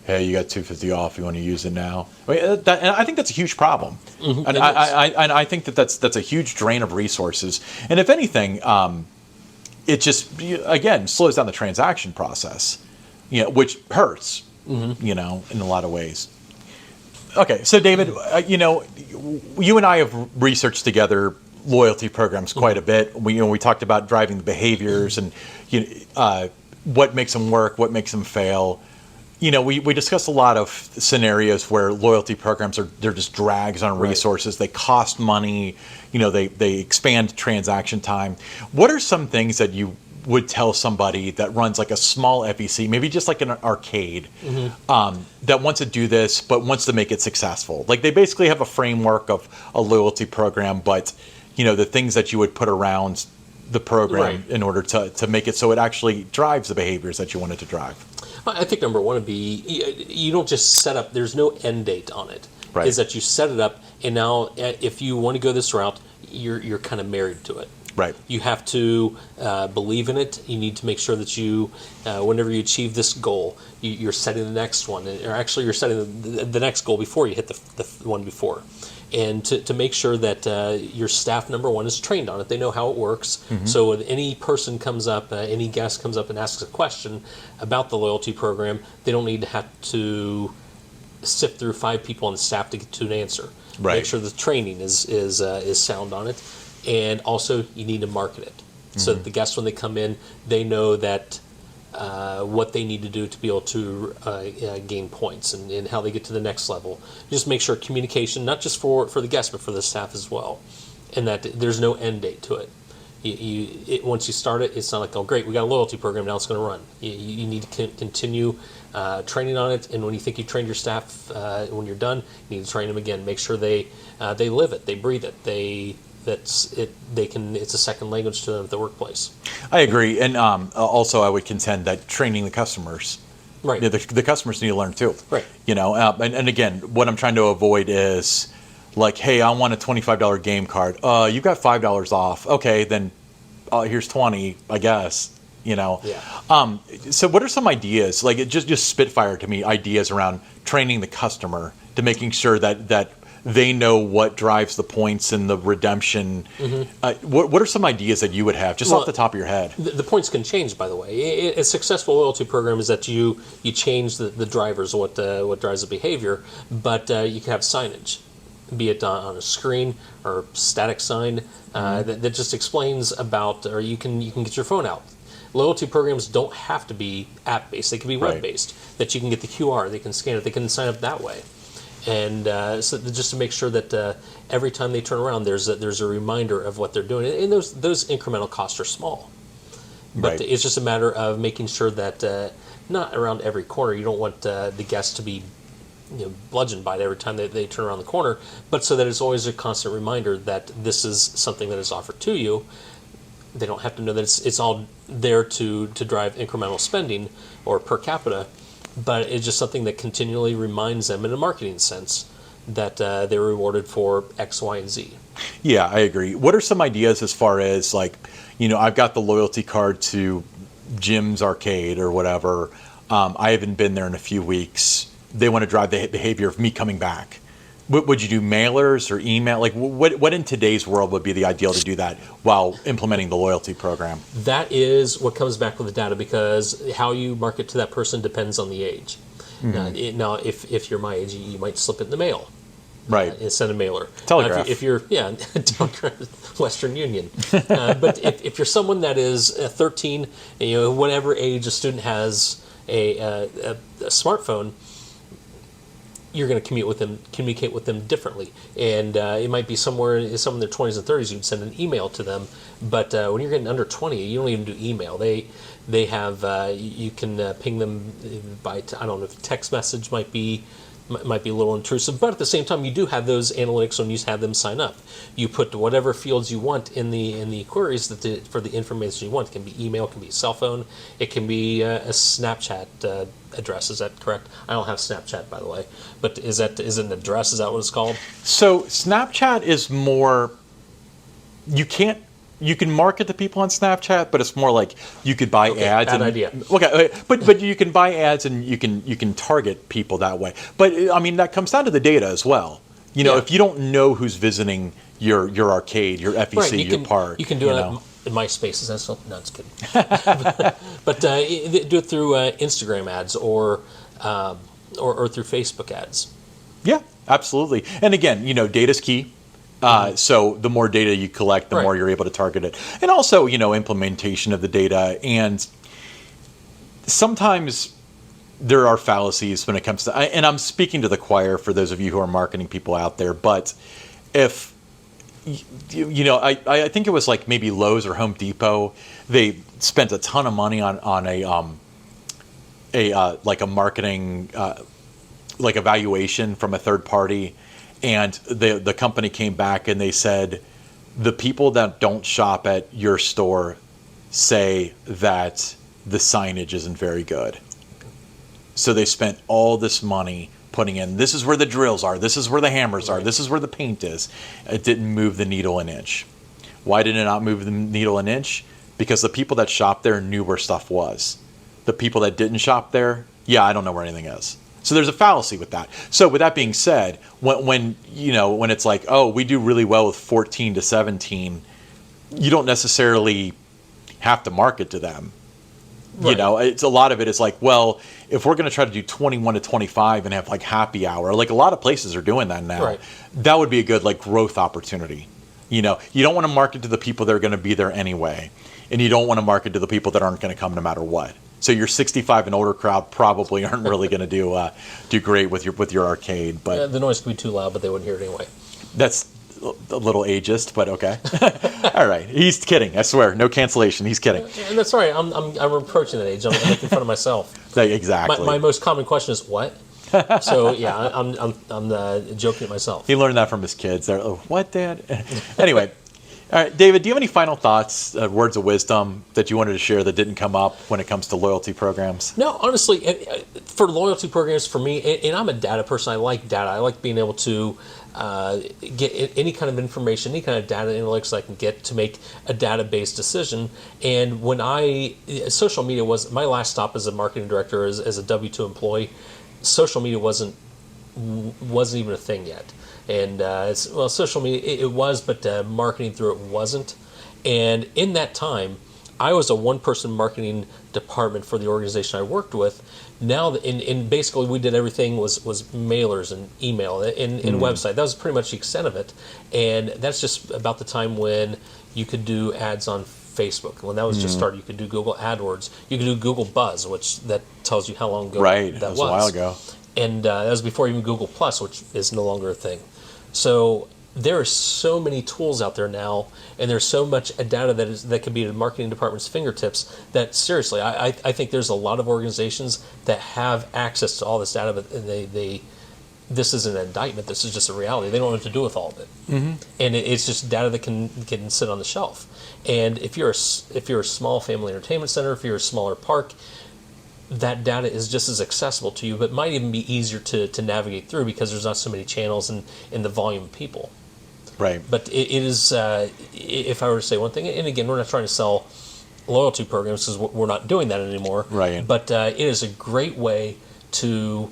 Hey, you got 250 off. You want to use it now? And I think that's a huge problem, and I think that's a huge drain of resources. And if anything, it just again slows down the transaction process, which hurts, in a lot of ways. Okay, so David, you and I have researched together loyalty programs quite a bit. We talked about driving the behaviors and what makes them work, what makes them fail. We discussed a lot of scenarios where loyalty programs they're just drags on resources. Right. They cost money. They expand transaction time. What are some things that you would tell somebody that runs like a small FEC, maybe just like an arcade, that wants to do this but wants to make it successful? Like they basically have a framework of a loyalty program, but the things that you would put around the program in order to make it so it actually drives the behaviors that you want it to drive. I think number one would be you don't just set up. There's no end date on it. Right. Is that you set it up, and now if you want to go this route, you're kind of married to it. Right. You have to believe in it. You need to make sure that you, whenever you achieve this goal, you're setting the next one, or actually you're setting the next goal before you hit the one before. And to make sure that your staff, number one, is trained on it. They know how it works. Mm-hmm. So when any person comes up, any guest comes up and asks a question about the loyalty program, they don't need to have to sift through 5 people on the staff to get to an answer. Right. Make sure the training is sound on it. And also, you need to market it. So that the guests, when they come in, they know that what they need to do to be able to gain points and how they get to the next level. Just make sure communication, not just for the guests, but for the staff as well. And that there's no end date to it. Once you start it, it's not like, oh, great, we got a loyalty program, now it's going to run. You need to continue training on it. And when you think you've trained your staff, when you're done, you need to train them again. Make sure they live it, they breathe it, it's a second language to them at the workplace. I agree, and also I would contend that training the customers, right? The customers need to learn too, right? And again, what I'm trying to avoid is like, hey, I want a $25 game card. You got $5 off. Okay, then here's 20, I guess. Yeah. So what are some ideas? Like, it just spitfire to me ideas around training the customer to making sure that they know what drives the points and the redemption. Mm-hmm. What are some ideas that you would have, just off the top of your head? The points can change, by the way. A successful loyalty program is that you change the drivers, what drives the behavior, but you can have signage, be it on a screen or static sign that just explains about, or you can get your phone out. Loyalty programs don't have to be app-based. They can be web-based, that you can get the QR, they can scan it, they can sign up that way. And so just to make sure that every time they turn around, there's a reminder of what they're doing. And those incremental costs are small. But it's just a matter of making sure that not around every corner. You don't want the guests to be bludgeoned by it every time they turn around the corner, but so that it's always a constant reminder that this is something that is offered to you. They don't have to know that it's all there to drive incremental spending or per capita, but it's just something that continually reminds them in a marketing sense that they're rewarded for X, Y, and Z. Yeah, I agree. What are some ideas as far as like, I've got the loyalty card to Jim's Arcade or whatever. I haven't been there in a few weeks. They want to drive the behavior of me coming back. Would you do mailers or email? Like, what in today's world would be the ideal to do that while implementing the loyalty program? That is what comes back with the data, because how you market to that person depends on the age. Mm-hmm. Now, if you're my age, you might slip it in the mail. Right. And send a mailer. Telegraph. If you're, Telegraph, Western Union. But if you're someone that is 13, whatever age a student has a smartphone, you're going to communicate with them differently, and it might be someone in their 20s and 30s. You'd send an email to them, but when you're getting under 20, you don't even do email. They have you can ping them by I don't know if text message might be might be a little intrusive, but at the same time, you do have those analytics when you have them sign up. You put whatever fields you want in the queries for the information you want. It can be email, it can be cell phone, it can be a Snapchat address. Is that correct? I don't have Snapchat, by the way, but is it an address? Is that what it's called? So Snapchat is more. You can market to people on Snapchat, but it's more like you could buy ads. Bad idea. Okay, but you can buy ads and you can target people that way. But I mean that comes down to the data as well. If you don't know who's visiting your arcade, your FEC, your park, you can do it in MySpace. Is that so? No, it's kidding. but do it through Instagram ads or through Facebook ads. Yeah, absolutely. And again, data's key. So the more data you collect, the more you're able to target it. And also, implementation of the data. And sometimes there are fallacies when it comes to, and I'm speaking to the choir for those of you who are marketing people out there, but if, I think it was like maybe Lowe's or Home Depot, they spent a ton of money on a marketing, like evaluation from a third party. And the company came back and they said, the people that don't shop at your store say that the signage isn't very good. So they spent all this money putting in, this is where the drills are, this is where the hammers are, this is where the paint is. It didn't move the needle an inch. Why did it not move the needle an inch? Because the people that shopped there knew where stuff was. The people that didn't shop there, I don't know where anything is. So there's a fallacy with that. So with that being said, when it's like, oh, we do really well with 14 to 17, you don't necessarily have to market to them. Right. It's a lot of it is like, well, if we're going to try to do 21 to 25 and have like happy hour, like a lot of places are doing that now, that would be a good like growth opportunity. You don't want to market to the people that are going to be there anyway, and you don't want to market to the people that aren't going to come no matter what. So your 65 and older crowd probably aren't really going to do great with your arcade. But the noise could be too loud, but they wouldn't hear it anyway. That's a little ageist, but okay. All right, he's kidding. I swear, no cancellation. He's kidding. And that's all right. I'm approaching that age. I'm making fun of myself. Exactly. My most common question is what. So yeah, I'm joking at myself. He learned that from his kids. They're what, Dad? Anyway. All right, David, do you have any final thoughts, words of wisdom that you wanted to share that didn't come up when it comes to loyalty programs? No, honestly, for loyalty programs, for me, and I'm a data person, I like data. I like being able to get any kind of information, any kind of data analytics I can get to make a data-based decision. And when social media was my last stop as a marketing director, as a W-2 employee, social media wasn't even a thing yet. And social media, it was, but marketing through it wasn't. And in that time, I was a one-person marketing department for the organization I worked with. Now, in basically, we did everything was mailers and email and website. That was pretty much the extent of it. And that's just about the time when you could do ads on Facebook. When that was just started, you could do Google AdWords. You could do Google Buzz, which that tells you how long ago that was. A while ago. And that was before even Google Plus, which is no longer a thing. So there are so many tools out there now, and there's so much data that can be at the marketing department's fingertips that seriously, I think there's a lot of organizations that have access to all this data, but this isn't an indictment. This is just a reality. They don't know what to do with all of it, and it's just data that can sit on the shelf. And if you're a small family entertainment center, if you're a smaller park, that data is just as accessible to you, but might even be easier to navigate through because there's not so many channels and the volume of people. Right. But it is, if I were to say one thing, and again, we're not trying to sell loyalty programs because we're not doing that anymore. Right. But it is a great way to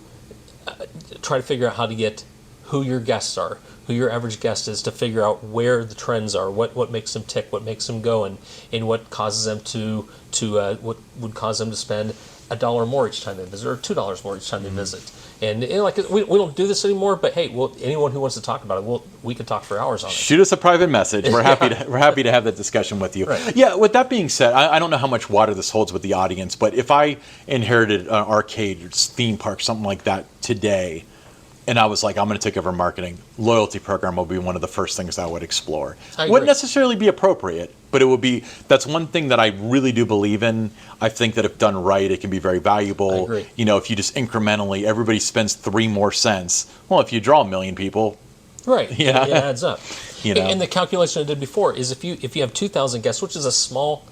try to figure out how to get who your guests are, who your average guest is, to figure out where the trends are, what makes them tick, what makes them go, and what causes them to what would cause them to spend $1 more each time they visit, or $2 more each time they visit. And like we don't do this anymore, but hey, anyone who wants to talk about it, we could talk for hours on it. Shoot us a private message. We're happy to have that discussion with you. Right. Yeah. With that being said, I don't know how much water this holds with the audience, but if I inherited an arcade or theme park, something like that today, and I was like, I'm going to take over marketing. Loyalty program will be one of the first things I would explore. I agree. Wouldn't necessarily be appropriate, but it would be. That's one thing that I really do believe in. I think that if done right, it can be very valuable. I agree. If you just incrementally, everybody spends 3 more cents. Well, if you draw 1 million people, right, yeah, it adds up. You know. And the calculation I did before is if you have 2,000 guests, which is a small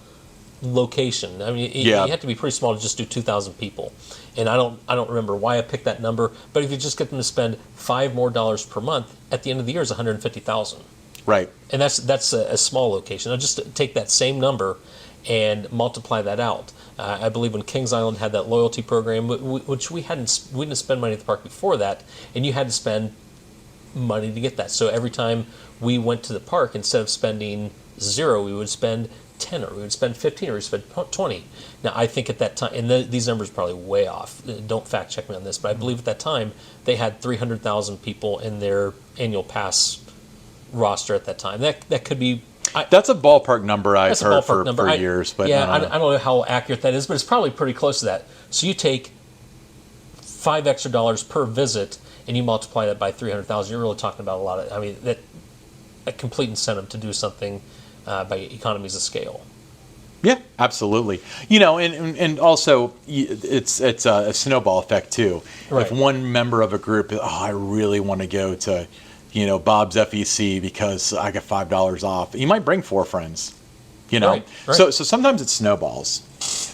location. I mean, you have to be pretty small to just do 2,000 people. And I don't remember why I picked that number, but if you just get them to spend $5 more per month, at the end of the year is 150,000. Right. And that's a small location. Now just take that same number and multiply that out. I believe when Kings Island had that loyalty program, which we didn't spend money at the park before that, and you had to spend money to get that. So every time we went to the park, instead of spending 0, we would spend 10, or we would spend 15, or we would spend 20. Now, I think at that time, and these numbers are probably way off, don't fact check me on this, but I believe at that time they had 300,000 people in their annual pass roster at that time. That could be... That's a ballpark number I've heard for years. But I don't know how accurate that is, but it's probably pretty close to that. So you take $5 extra per visit, and you multiply that by 300,000, you're really talking about a lot of... I mean, a complete incentive to do something by economies of scale. Yeah, absolutely. And also it's a snowball effect too. Right. If one member of a group, I really want to go to, Bob's FEC because I get $5 off, you might bring 4 friends. Right. So sometimes it snowballs.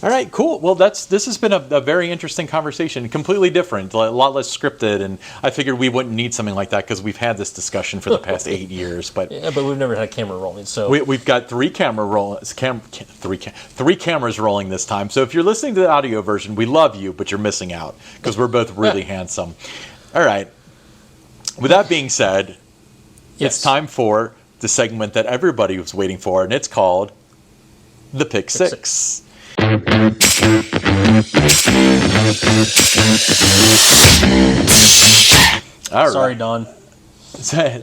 All right, cool. Well, this has been a very interesting conversation, completely different, a lot less scripted, and I figured we wouldn't need something like that because we've had this discussion for the past 8 years. But yeah, but we've never had a camera rolling, so we've got 3 cameras rolling this time. So if you're listening to the audio version, we love you, but you're missing out because we're both really handsome. All right. With that being said, It's time for the segment that everybody was waiting for, and it's called the Pick Six. All right. Sorry, Don.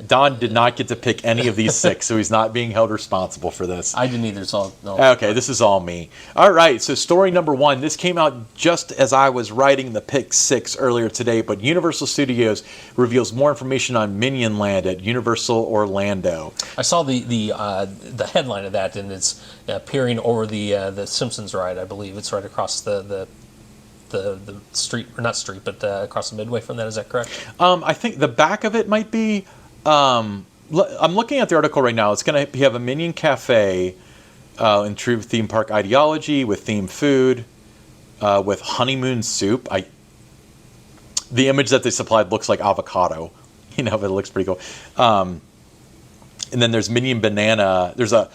Don did not get to pick any of these 6, so he's not being held responsible for this. I didn't either, so no. Okay, this is all me. All right, so story number 1. This came out just as I was writing the Pick 6 earlier today, but Universal Studios reveals more information on Minion Land at Universal Orlando. I saw the headline of that, and it's appearing over the Simpsons ride, I believe. It's right across the street, or not street, but across the midway from that. Is that correct? I think the back of it might be. I'm looking at the article right now. It's going to have a Minion Cafe in true theme park ideology with themed food, with honeymoon soup. The image that they supplied looks like avocado. But it looks pretty cool. And then there's Minion Banana. There's a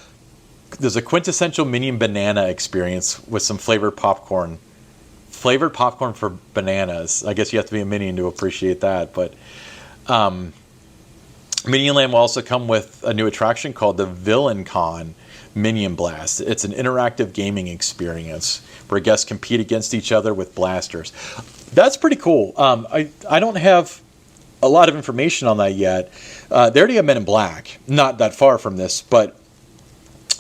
quintessential Minion Banana experience with some flavored popcorn. Flavored popcorn for bananas. I guess you have to be a Minion to appreciate that. But Minion Land will also come with a new attraction called the Villain Con Minion Blast. It's an interactive gaming experience where guests compete against each other with blasters. That's pretty cool. I don't have a lot of information on that yet. They already have Men in Black. Not that far from this, but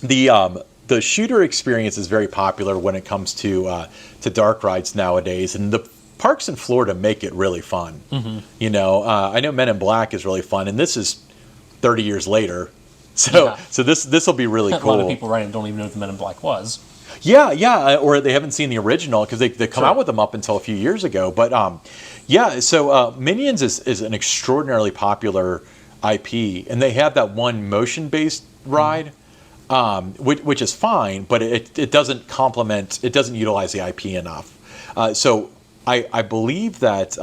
the shooter experience is very popular when it comes to dark rides nowadays, and the parks in Florida make it really fun. Mm-hmm. I know Men in Black is really fun, and this is 30 years later, so this will be really cool. A lot of people don't even know what the Men in Black was. Yeah, or they haven't seen the original because they come out with them up until a few years ago. But so Minions is an extraordinarily popular IP, and they have that one motion-based ride. Which is fine, but it doesn't complement, it doesn't utilize the IP enough. So I believe that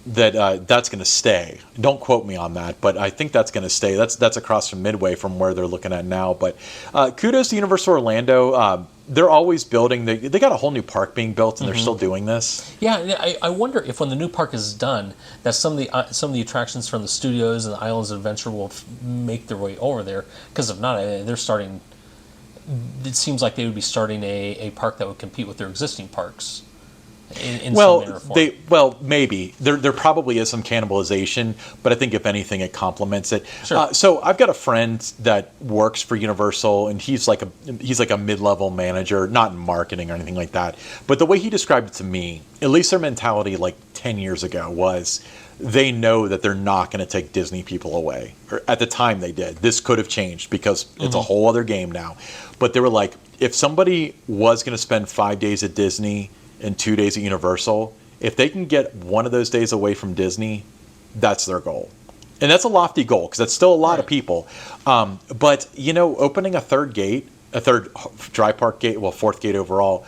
that's going to stay. Don't quote me on that, but I think that's going to stay. That's across from Midway from where they're looking at now. But kudos to Universal Orlando. They're always building. They got a whole new park being built, and they're still doing this. Yeah, I wonder if when the new park is done, that some of the attractions from the studios and the Islands of Adventure will make their way over there. Because if not, they're starting. It seems like they would be starting a park that would compete with their existing parks. In some manner or form. Maybe there probably is some cannibalization, but I think if anything, it complements it. Sure. So I've got a friend that works for Universal, and he's like a mid-level manager, not in marketing or anything like that. But the way he described it to me, at least their mentality like 10 years ago was they know that they're not going to take Disney people away. Or at the time they did. This could have changed because it's a whole other game now. But they were like, if somebody was going to spend 5 days at Disney and 2 days at Universal, if they can get one of those days away from Disney, that's their goal. And that's a lofty goal because that's still a lot of people. But, opening a third dry park gate, well, fourth gate overall,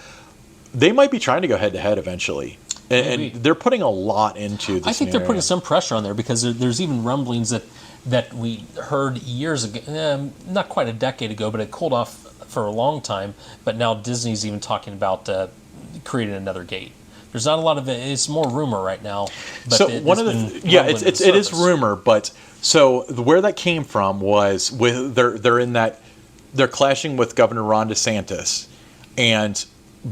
they might be trying to go head-to-head eventually. And they're putting a lot into this. I think they're putting some pressure on there because there's even rumblings that we heard years ago, not quite a decade ago, but it cooled off for a long time. But now Disney's even talking about creating another gate. There's not a lot of it. It's more rumor right now. But so it is rumor. But so where that came from was with they're clashing with Governor Ron DeSantis, and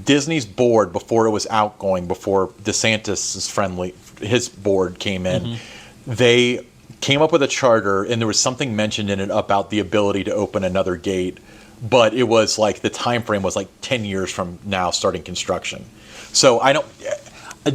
Disney's board before DeSantis' his board came in. They came up with a charter, and there was something mentioned in it about the ability to open another gate, but it was like the time frame was like 10 years from now starting construction. So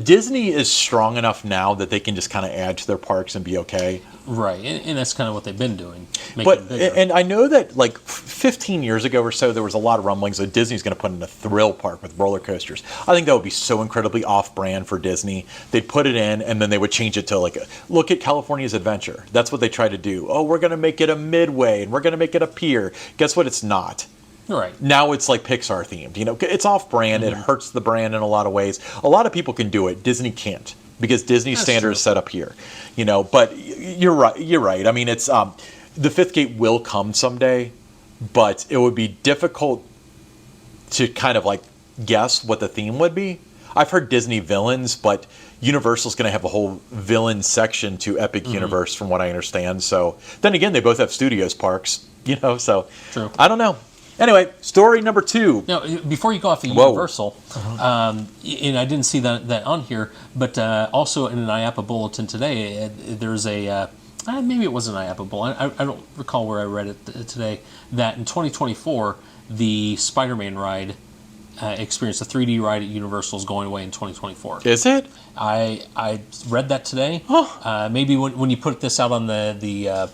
Disney is strong enough now that they can just kind of add to their parks and be okay. Right, and that's kind of what they've been doing. And I know that like 15 years ago or so, there was a lot of rumblings that Disney's going to put in a thrill park with roller coasters. I think that would be so incredibly off-brand for Disney. They'd put it in, and then they would change it to look at California's Adventure. That's what they try to do. Oh, we're going to make it a Midway, and we're going to make it a pier. Guess what? It's not. Right. Now it's like Pixar themed. It's off-brand. It hurts the brand in a lot of ways. A lot of people can do it. Disney can't because Disney's standard is set up here. But you're right. I mean, it's the fifth gate will come someday, but it would be difficult to kind of like guess what the theme would be. I've heard Disney villains, but Universal's going to have a whole villain section to Epic Universe, from what I understand. So then again, they both have studios parks. So True. I don't know. Anyway, story number 2. Now, before you go off the Universal, and I didn't see that on here, but also in an IAPA bulletin today, there's a, maybe it was an IAPA bulletin, I don't recall where I read it today, that in 2024, the Spider-Man ride experienced a 3D ride at Universal is going away in 2024. Is it? I read that today. Maybe when you put this out on the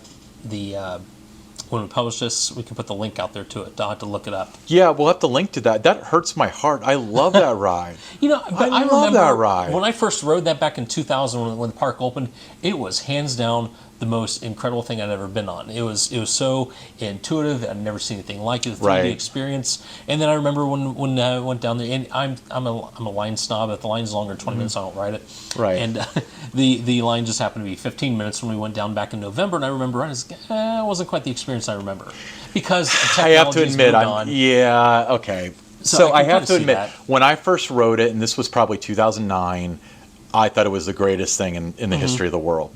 when we publish this, we can put the link out there to it. I'll have to look it up. Yeah, we'll have to link to that. That hurts my heart. I love that ride. But I love that ride. When I first rode that back in 2000 when the park opened, it was hands down the most incredible thing I'd ever been on. It was so intuitive. I'd never seen anything like it. The 3D experience. And then I remember when I went down there, and I'm a line snob. If the line's longer than 20 minutes, I don't ride it. Right. And the line just happened to be 15 minutes when we went down back in November, and I remember it wasn't quite the experience I remember because I have to admit, okay. So I have to admit, when I first rode it, and this was probably 2009, I thought it was the greatest thing in the history of the world.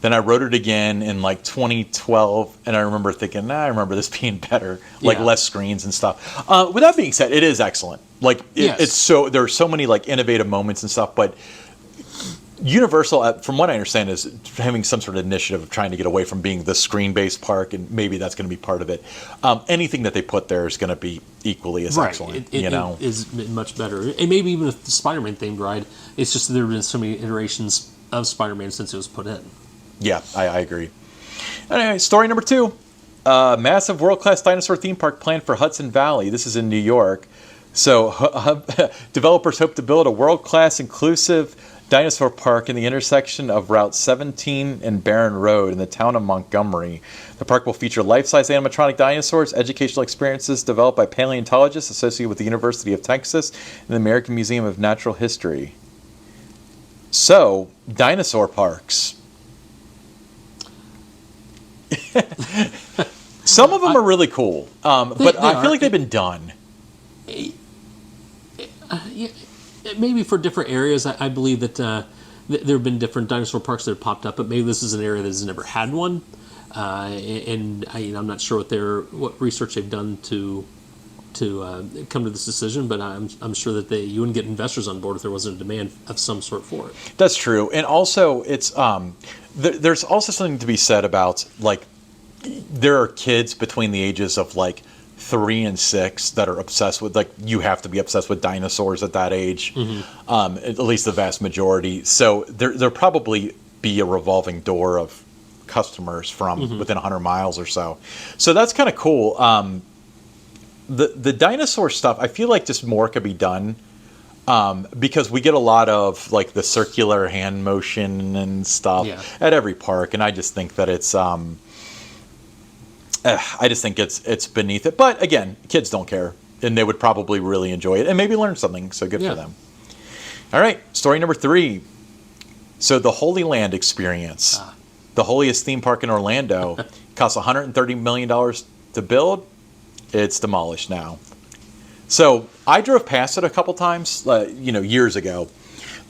Then I wrote it again in like 2012, and I remember thinking, I remember this being better, like less screens and stuff. With that being said, it is excellent. Like it's so there are so many like innovative moments and stuff. But Universal, from what I understand, is having some sort of initiative of trying to get away from being the screen-based park, and maybe that's going to be part of it. Anything that they put there is going to be equally as excellent. It is much better, and maybe even with the Spider-Man themed ride, it's just there have been so many iterations of Spider-Man since it was put in. Yeah, I agree. Anyway, story number 2. Massive world-class dinosaur theme park planned for Hudson Valley. This is in New York. So developers hope to build a world-class inclusive dinosaur park in the intersection of Route 17 and Barron Road in the town of Montgomery. The park will feature life-size animatronic dinosaurs, educational experiences developed by paleontologists associated with the University of Texas and the American Museum of Natural History. So, dinosaur parks. Some of them are really cool, but I feel like they've been done. Maybe for different areas, I believe that there have been different dinosaur parks that have popped up, but maybe this is an area that has never had one, and I'm not sure what research they've done to come to this decision, but I'm sure that you wouldn't get investors on board if there wasn't a demand of some sort for it. That's true, and also it's there's also something to be said about like there are kids between the ages of like 3 and 6 that are obsessed with, like, you have to be obsessed with dinosaurs at that age. At least the vast majority. So there'll probably be a revolving door of customers from within 100 miles or so. So that's kind of cool. The dinosaur stuff, I feel like just more could be done. Because we get a lot of like the circular hand motion and stuff at every park, and I just think that it's it's beneath it. But again, kids don't care, and they would probably really enjoy it and maybe learn something. So good for them. All right, story number 3. So the Holy Land experience, the holiest theme park in Orlando, costs $130 million to build. It's demolished now. So I drove past it a couple times, years ago.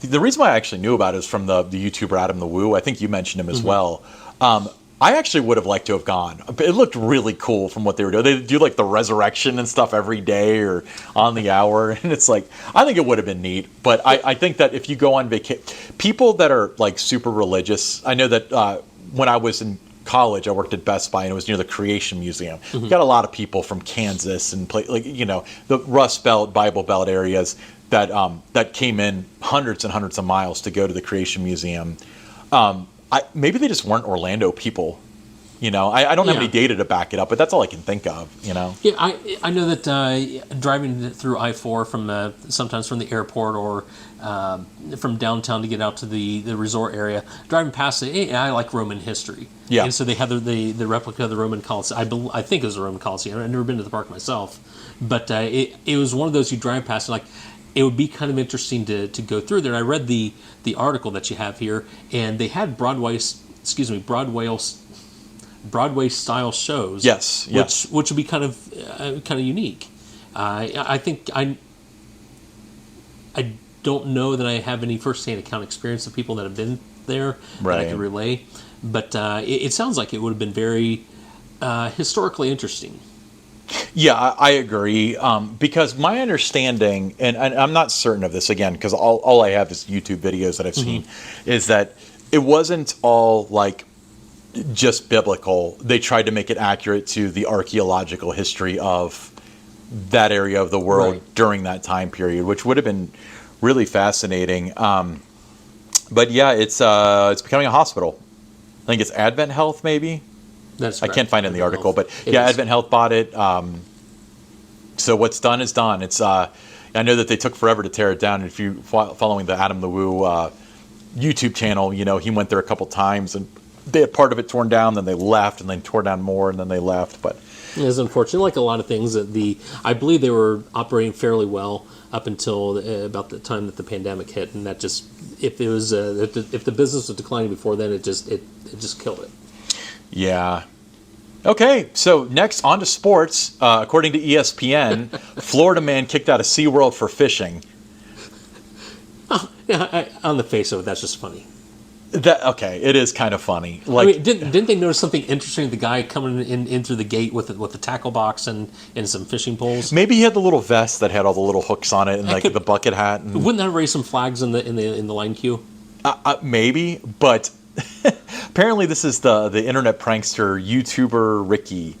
The reason why I actually knew about it is from the YouTuber Adam the Woo. I think you mentioned him as well. I actually would have liked to have gone. It looked really cool from what they were doing. They do like the resurrection and stuff every day or on the hour. And it's like, I think it would have been neat. But I think that if you go on vacation, people that are like super religious, I know that when I was in college, I worked at Best Buy, and it was near the Creation Museum. We got a lot of people from Kansas and the Rust Belt, Bible Belt areas that came in hundreds and hundreds of miles to go to the Creation Museum. Maybe they just weren't Orlando people. I don't have any data to back it up, but that's all I can think of. Yeah, I know that driving through I-4 sometimes from the airport or from downtown to get out to the resort area, driving past it, I like Roman history. Yeah. And so they had the replica of the Roman Colosseum. I think it was the Roman Colosseum. I've never been to the park myself, but it was one of those you drive past and like. It would be kind of interesting to go through there. And I read the article that you have here, and they had Broadway style shows. Yes. Which would be kind of unique. I think I don't know that I have any firsthand account experience of people that have been there that I could relay, but it sounds like it would have been very historically interesting. Yeah, I agree. Because my understanding, and I'm not certain of this again, because all I have is YouTube videos that I've seen, is that it wasn't all like just biblical. They tried to make it accurate to the archaeological history of that area of the world during that time period, which would have been really fascinating. But yeah, it's becoming a hospital. I think it's Advent Health, maybe. That's correct. I can't find it in the article, but Advent Health bought it. So what's done is done. It's I know that they took forever to tear it down. If you following the Adam the Woo YouTube channel, he went there a couple times and they had part of it torn down, then they left, and then tore down more, and then they left. But it's unfortunate. Like a lot of things, I believe they were operating fairly well up until about the time that the pandemic hit, and that just if the business was declining before then, it just killed it. Yeah. Okay, so next on to sports. According to ESPN, Florida man kicked out of SeaWorld for fishing. Oh, yeah, on the face of it, that's just funny. It is kind of funny. Like, I mean, didn't they notice something interesting? The guy coming in through the gate with the tackle box and some fishing poles. Maybe he had the little vest that had all the little hooks on it and the bucket hat. And, wouldn't that raise some flags in the line queue? Maybe, but apparently this is the internet prankster YouTuber Ricky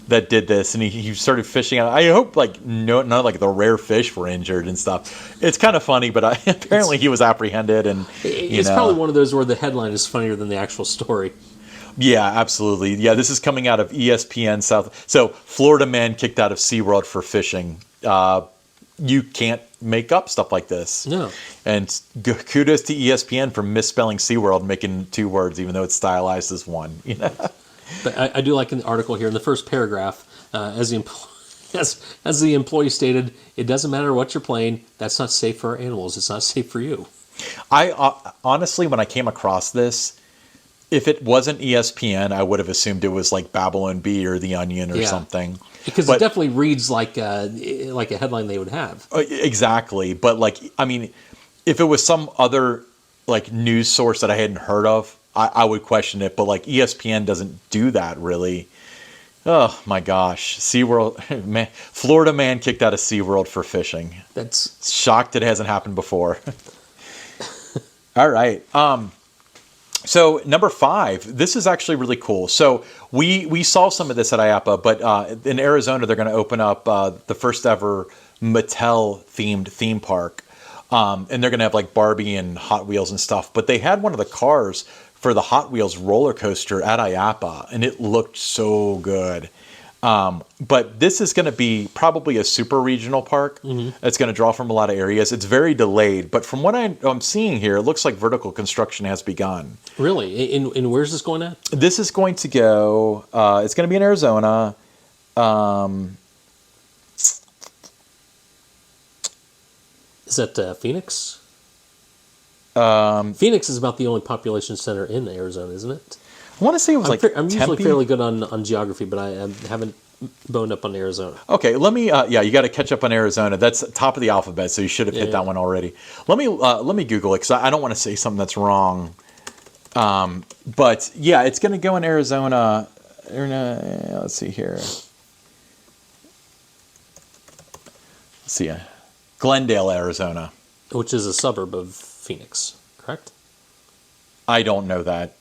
that did this, and he started fishing out. I hope none of the rare fish were injured and stuff. It's kind of funny, but apparently he was apprehended, and it's probably one of those where the headline is funnier than the actual story. Yeah, absolutely. Yeah, this is coming out of ESPN South. So Florida man kicked out of SeaWorld for fishing. You can't make up stuff like this. No. And kudos to ESPN for misspelling SeaWorld and making 2 words, even though it's stylized as 1. But I do like in the article here, in the first paragraph, as the employee stated, it doesn't matter what you're playing. That's not safe for our animals. It's not safe for you. I honestly, when I came across this, if it wasn't ESPN, I would have assumed it was like Babylon Bee or The Onion or something. Because it definitely reads like a headline they would have. Exactly. But if it was some other news source that I hadn't heard of, I would question it. But ESPN doesn't do that really. Oh my gosh. SeaWorld, man, Florida man kicked out of SeaWorld for fishing. That's shocked it hasn't happened before. All right. So number 5, this is actually really cool. So we saw some of this at IAPA, but in Arizona they're going to open up the first ever Mattel themed theme park, and they're going to have like Barbie and Hot Wheels and stuff. But they had one of the cars for the Hot Wheels roller coaster at IAPA, and it looked so good. But this is going to be probably a super regional park. It's going to draw from a lot of areas. It's very delayed, but from what I'm seeing here, it looks like vertical construction has begun. Really? And where's this going at? This is going to go, it's going to be in Arizona. Is that Phoenix? Phoenix is about the only population center in Arizona, isn't it? I want to say it was I'm usually Tempe. fairly good on geography, but I haven't boned up on Arizona. Okay, let me. Yeah, you got to catch up on Arizona. That's top of the alphabet, so you should have hit that one already. Let me Google it because I don't want to say something that's wrong. But yeah, it's going to go in Arizona. Let's see here. Let's see, Glendale, Arizona. Which is a suburb of Phoenix, correct? I don't know that.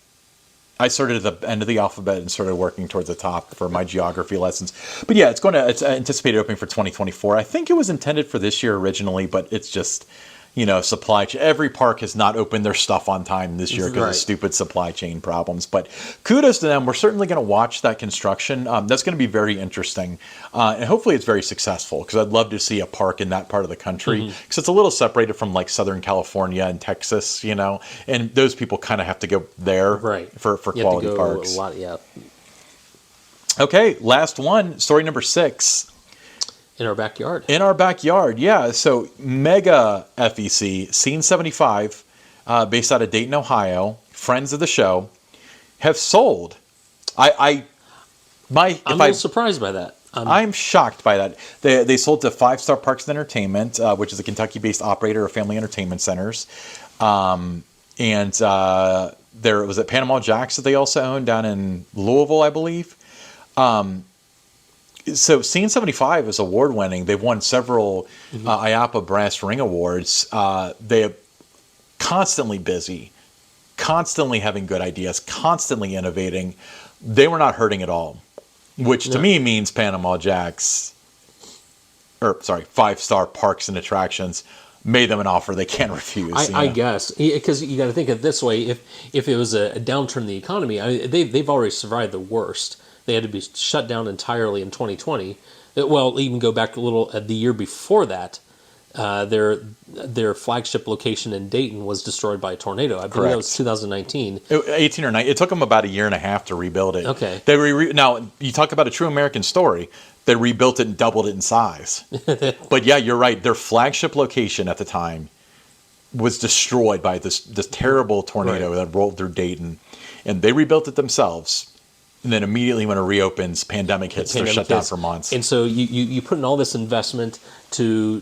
I started at the end of the alphabet and started working towards the top for my geography lessons. But yeah, it's anticipated opening for 2024. I think it was intended for this year originally, but it's just, supply chain. Every park has not opened their stuff on time this year because of stupid supply chain problems. But kudos to them. We're certainly going to watch that construction. That's going to be very interesting. And hopefully it's very successful because I'd love to see a park in that part of the country because it's a little separated from like Southern California and Texas, and those people kind of have to go there for quality parks. A lot, yeah. Okay, last one, story number 6. In our backyard. In our backyard, yeah. So mega FEC, Scene 75, based out of Dayton, Ohio, friends of the show, have sold. I'm a little surprised by that. I'm shocked by that. They sold to 5 Star Parks and Entertainment, which is a Kentucky-based operator of family entertainment centers. And there was at Panama Jacks that they also own down in Louisville, I believe. So Scene 75 is award-winning. They've won several IAPA Brass Ring Awards. They are constantly busy, constantly having good ideas, constantly innovating. They were not hurting at all, which to me means Panama Jacks, 5 Star Parks and Attractions, made them an offer they can't refuse. I guess, because you got to think of it this way: if it was a downturn in the economy, they've already survived the worst. They had to be shut down entirely in 2020. Well, even go back a little the year before that. Their flagship location in Dayton was destroyed by a tornado. I believe that was 2019. 18 or 19. It took them about a year and a half to rebuild it. Okay. Now, you talk about a true American story. They rebuilt it and doubled it in size. But yeah, you're right. Their flagship location at the time was destroyed by this terrible tornado that rolled through Dayton. And they rebuilt it themselves. And then immediately when it reopens, pandemic hits, they're shut down for months. And so you put in all this investment to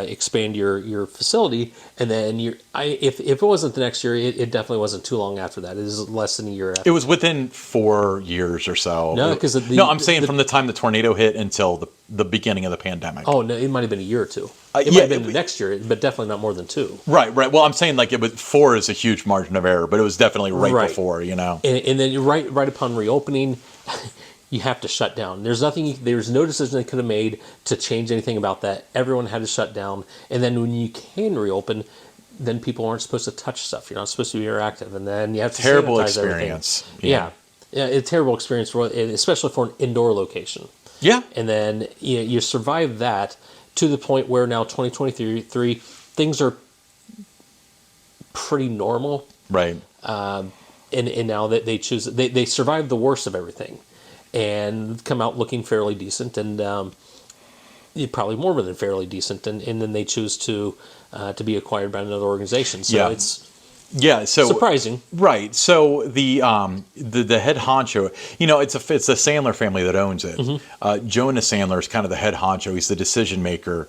expand your facility, and then if it wasn't the next year, it definitely wasn't too long after that. It was less than a year after. It was within 4 years or so. No, because I'm saying from the time the tornado hit until the beginning of the pandemic. Oh no, it might have been a year or two. It might have been the next year, but definitely not more than 2. Right. Well, I'm saying like 4 is a huge margin of error, but it was definitely right before, And then right upon reopening, you have to shut down. There's no decision they could have made to change anything about that. Everyone had to shut down. And then when you can reopen, then people aren't supposed to touch stuff. You're not supposed to be interactive. And then you have to terrible sanitize experience. Everything. Yeah, a terrible experience, especially for an indoor location. Yeah. And then you survive that to the point where now 2023, things are pretty normal. Right. And now that they survive the worst of everything and come out looking fairly decent and probably more than fairly decent, and then they choose to be acquired by another organization. So it's surprising, right? So the head honcho, it's the Sandler family that owns it. Jonah Sandler is kind of the head honcho. He's the decision maker.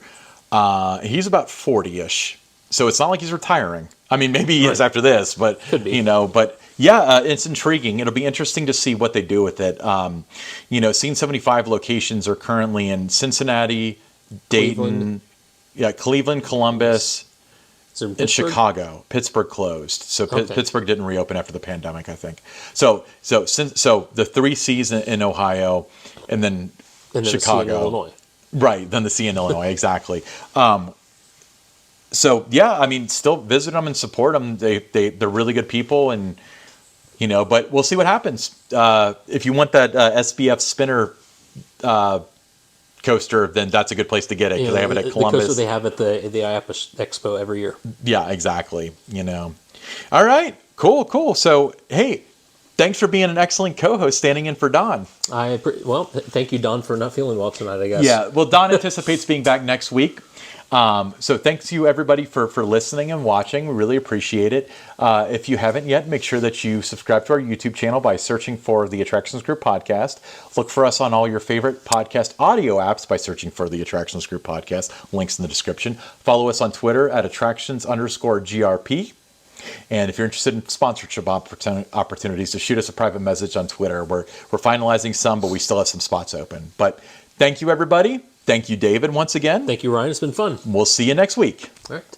He's about 40-ish, so it's not like he's retiring. I mean, maybe he is after this, but could be. But yeah, it's intriguing. It'll be interesting to see what they do with it. Scene 75 locations are currently in Cincinnati, Dayton, Cleveland, Columbus, Is it in In Pittsburgh? Chicago. Pittsburgh closed, so Okay. Pittsburgh didn't reopen after the pandemic, I think. So the 3 C's in Ohio, and then And then Chicago, the C in Illinois. right? Then the C in Illinois, exactly. So yeah, I mean, still visit them and support them. They're really good people, and but we'll see what happens. If you want that SBF spinner coaster, then that's a good place to get it because they have it at The Columbus. coaster they have at the IAPA Expo every year. Yeah, exactly. All right, cool. So hey, thanks for being an excellent co-host, standing in for Don. Thank you, Don, for not feeling well tonight, I guess. Yeah, well, Don anticipates being back next week. So thanks you everybody for listening and watching. We really appreciate it. If you haven't yet, make sure that you subscribe to our YouTube channel by searching for the Attractions Group Podcast. Look for us on all your favorite podcast audio apps by searching for the Attractions Group Podcast. Links in the description. Follow us on Twitter at attractions_GRP. And if you're interested in sponsorship opportunities, to shoot us a private message on Twitter. We're finalizing some, but we still have some spots open. But thank you, everybody. Thank you, David, once again. Thank you, Ryan. It's been fun. We'll see you next week. All right.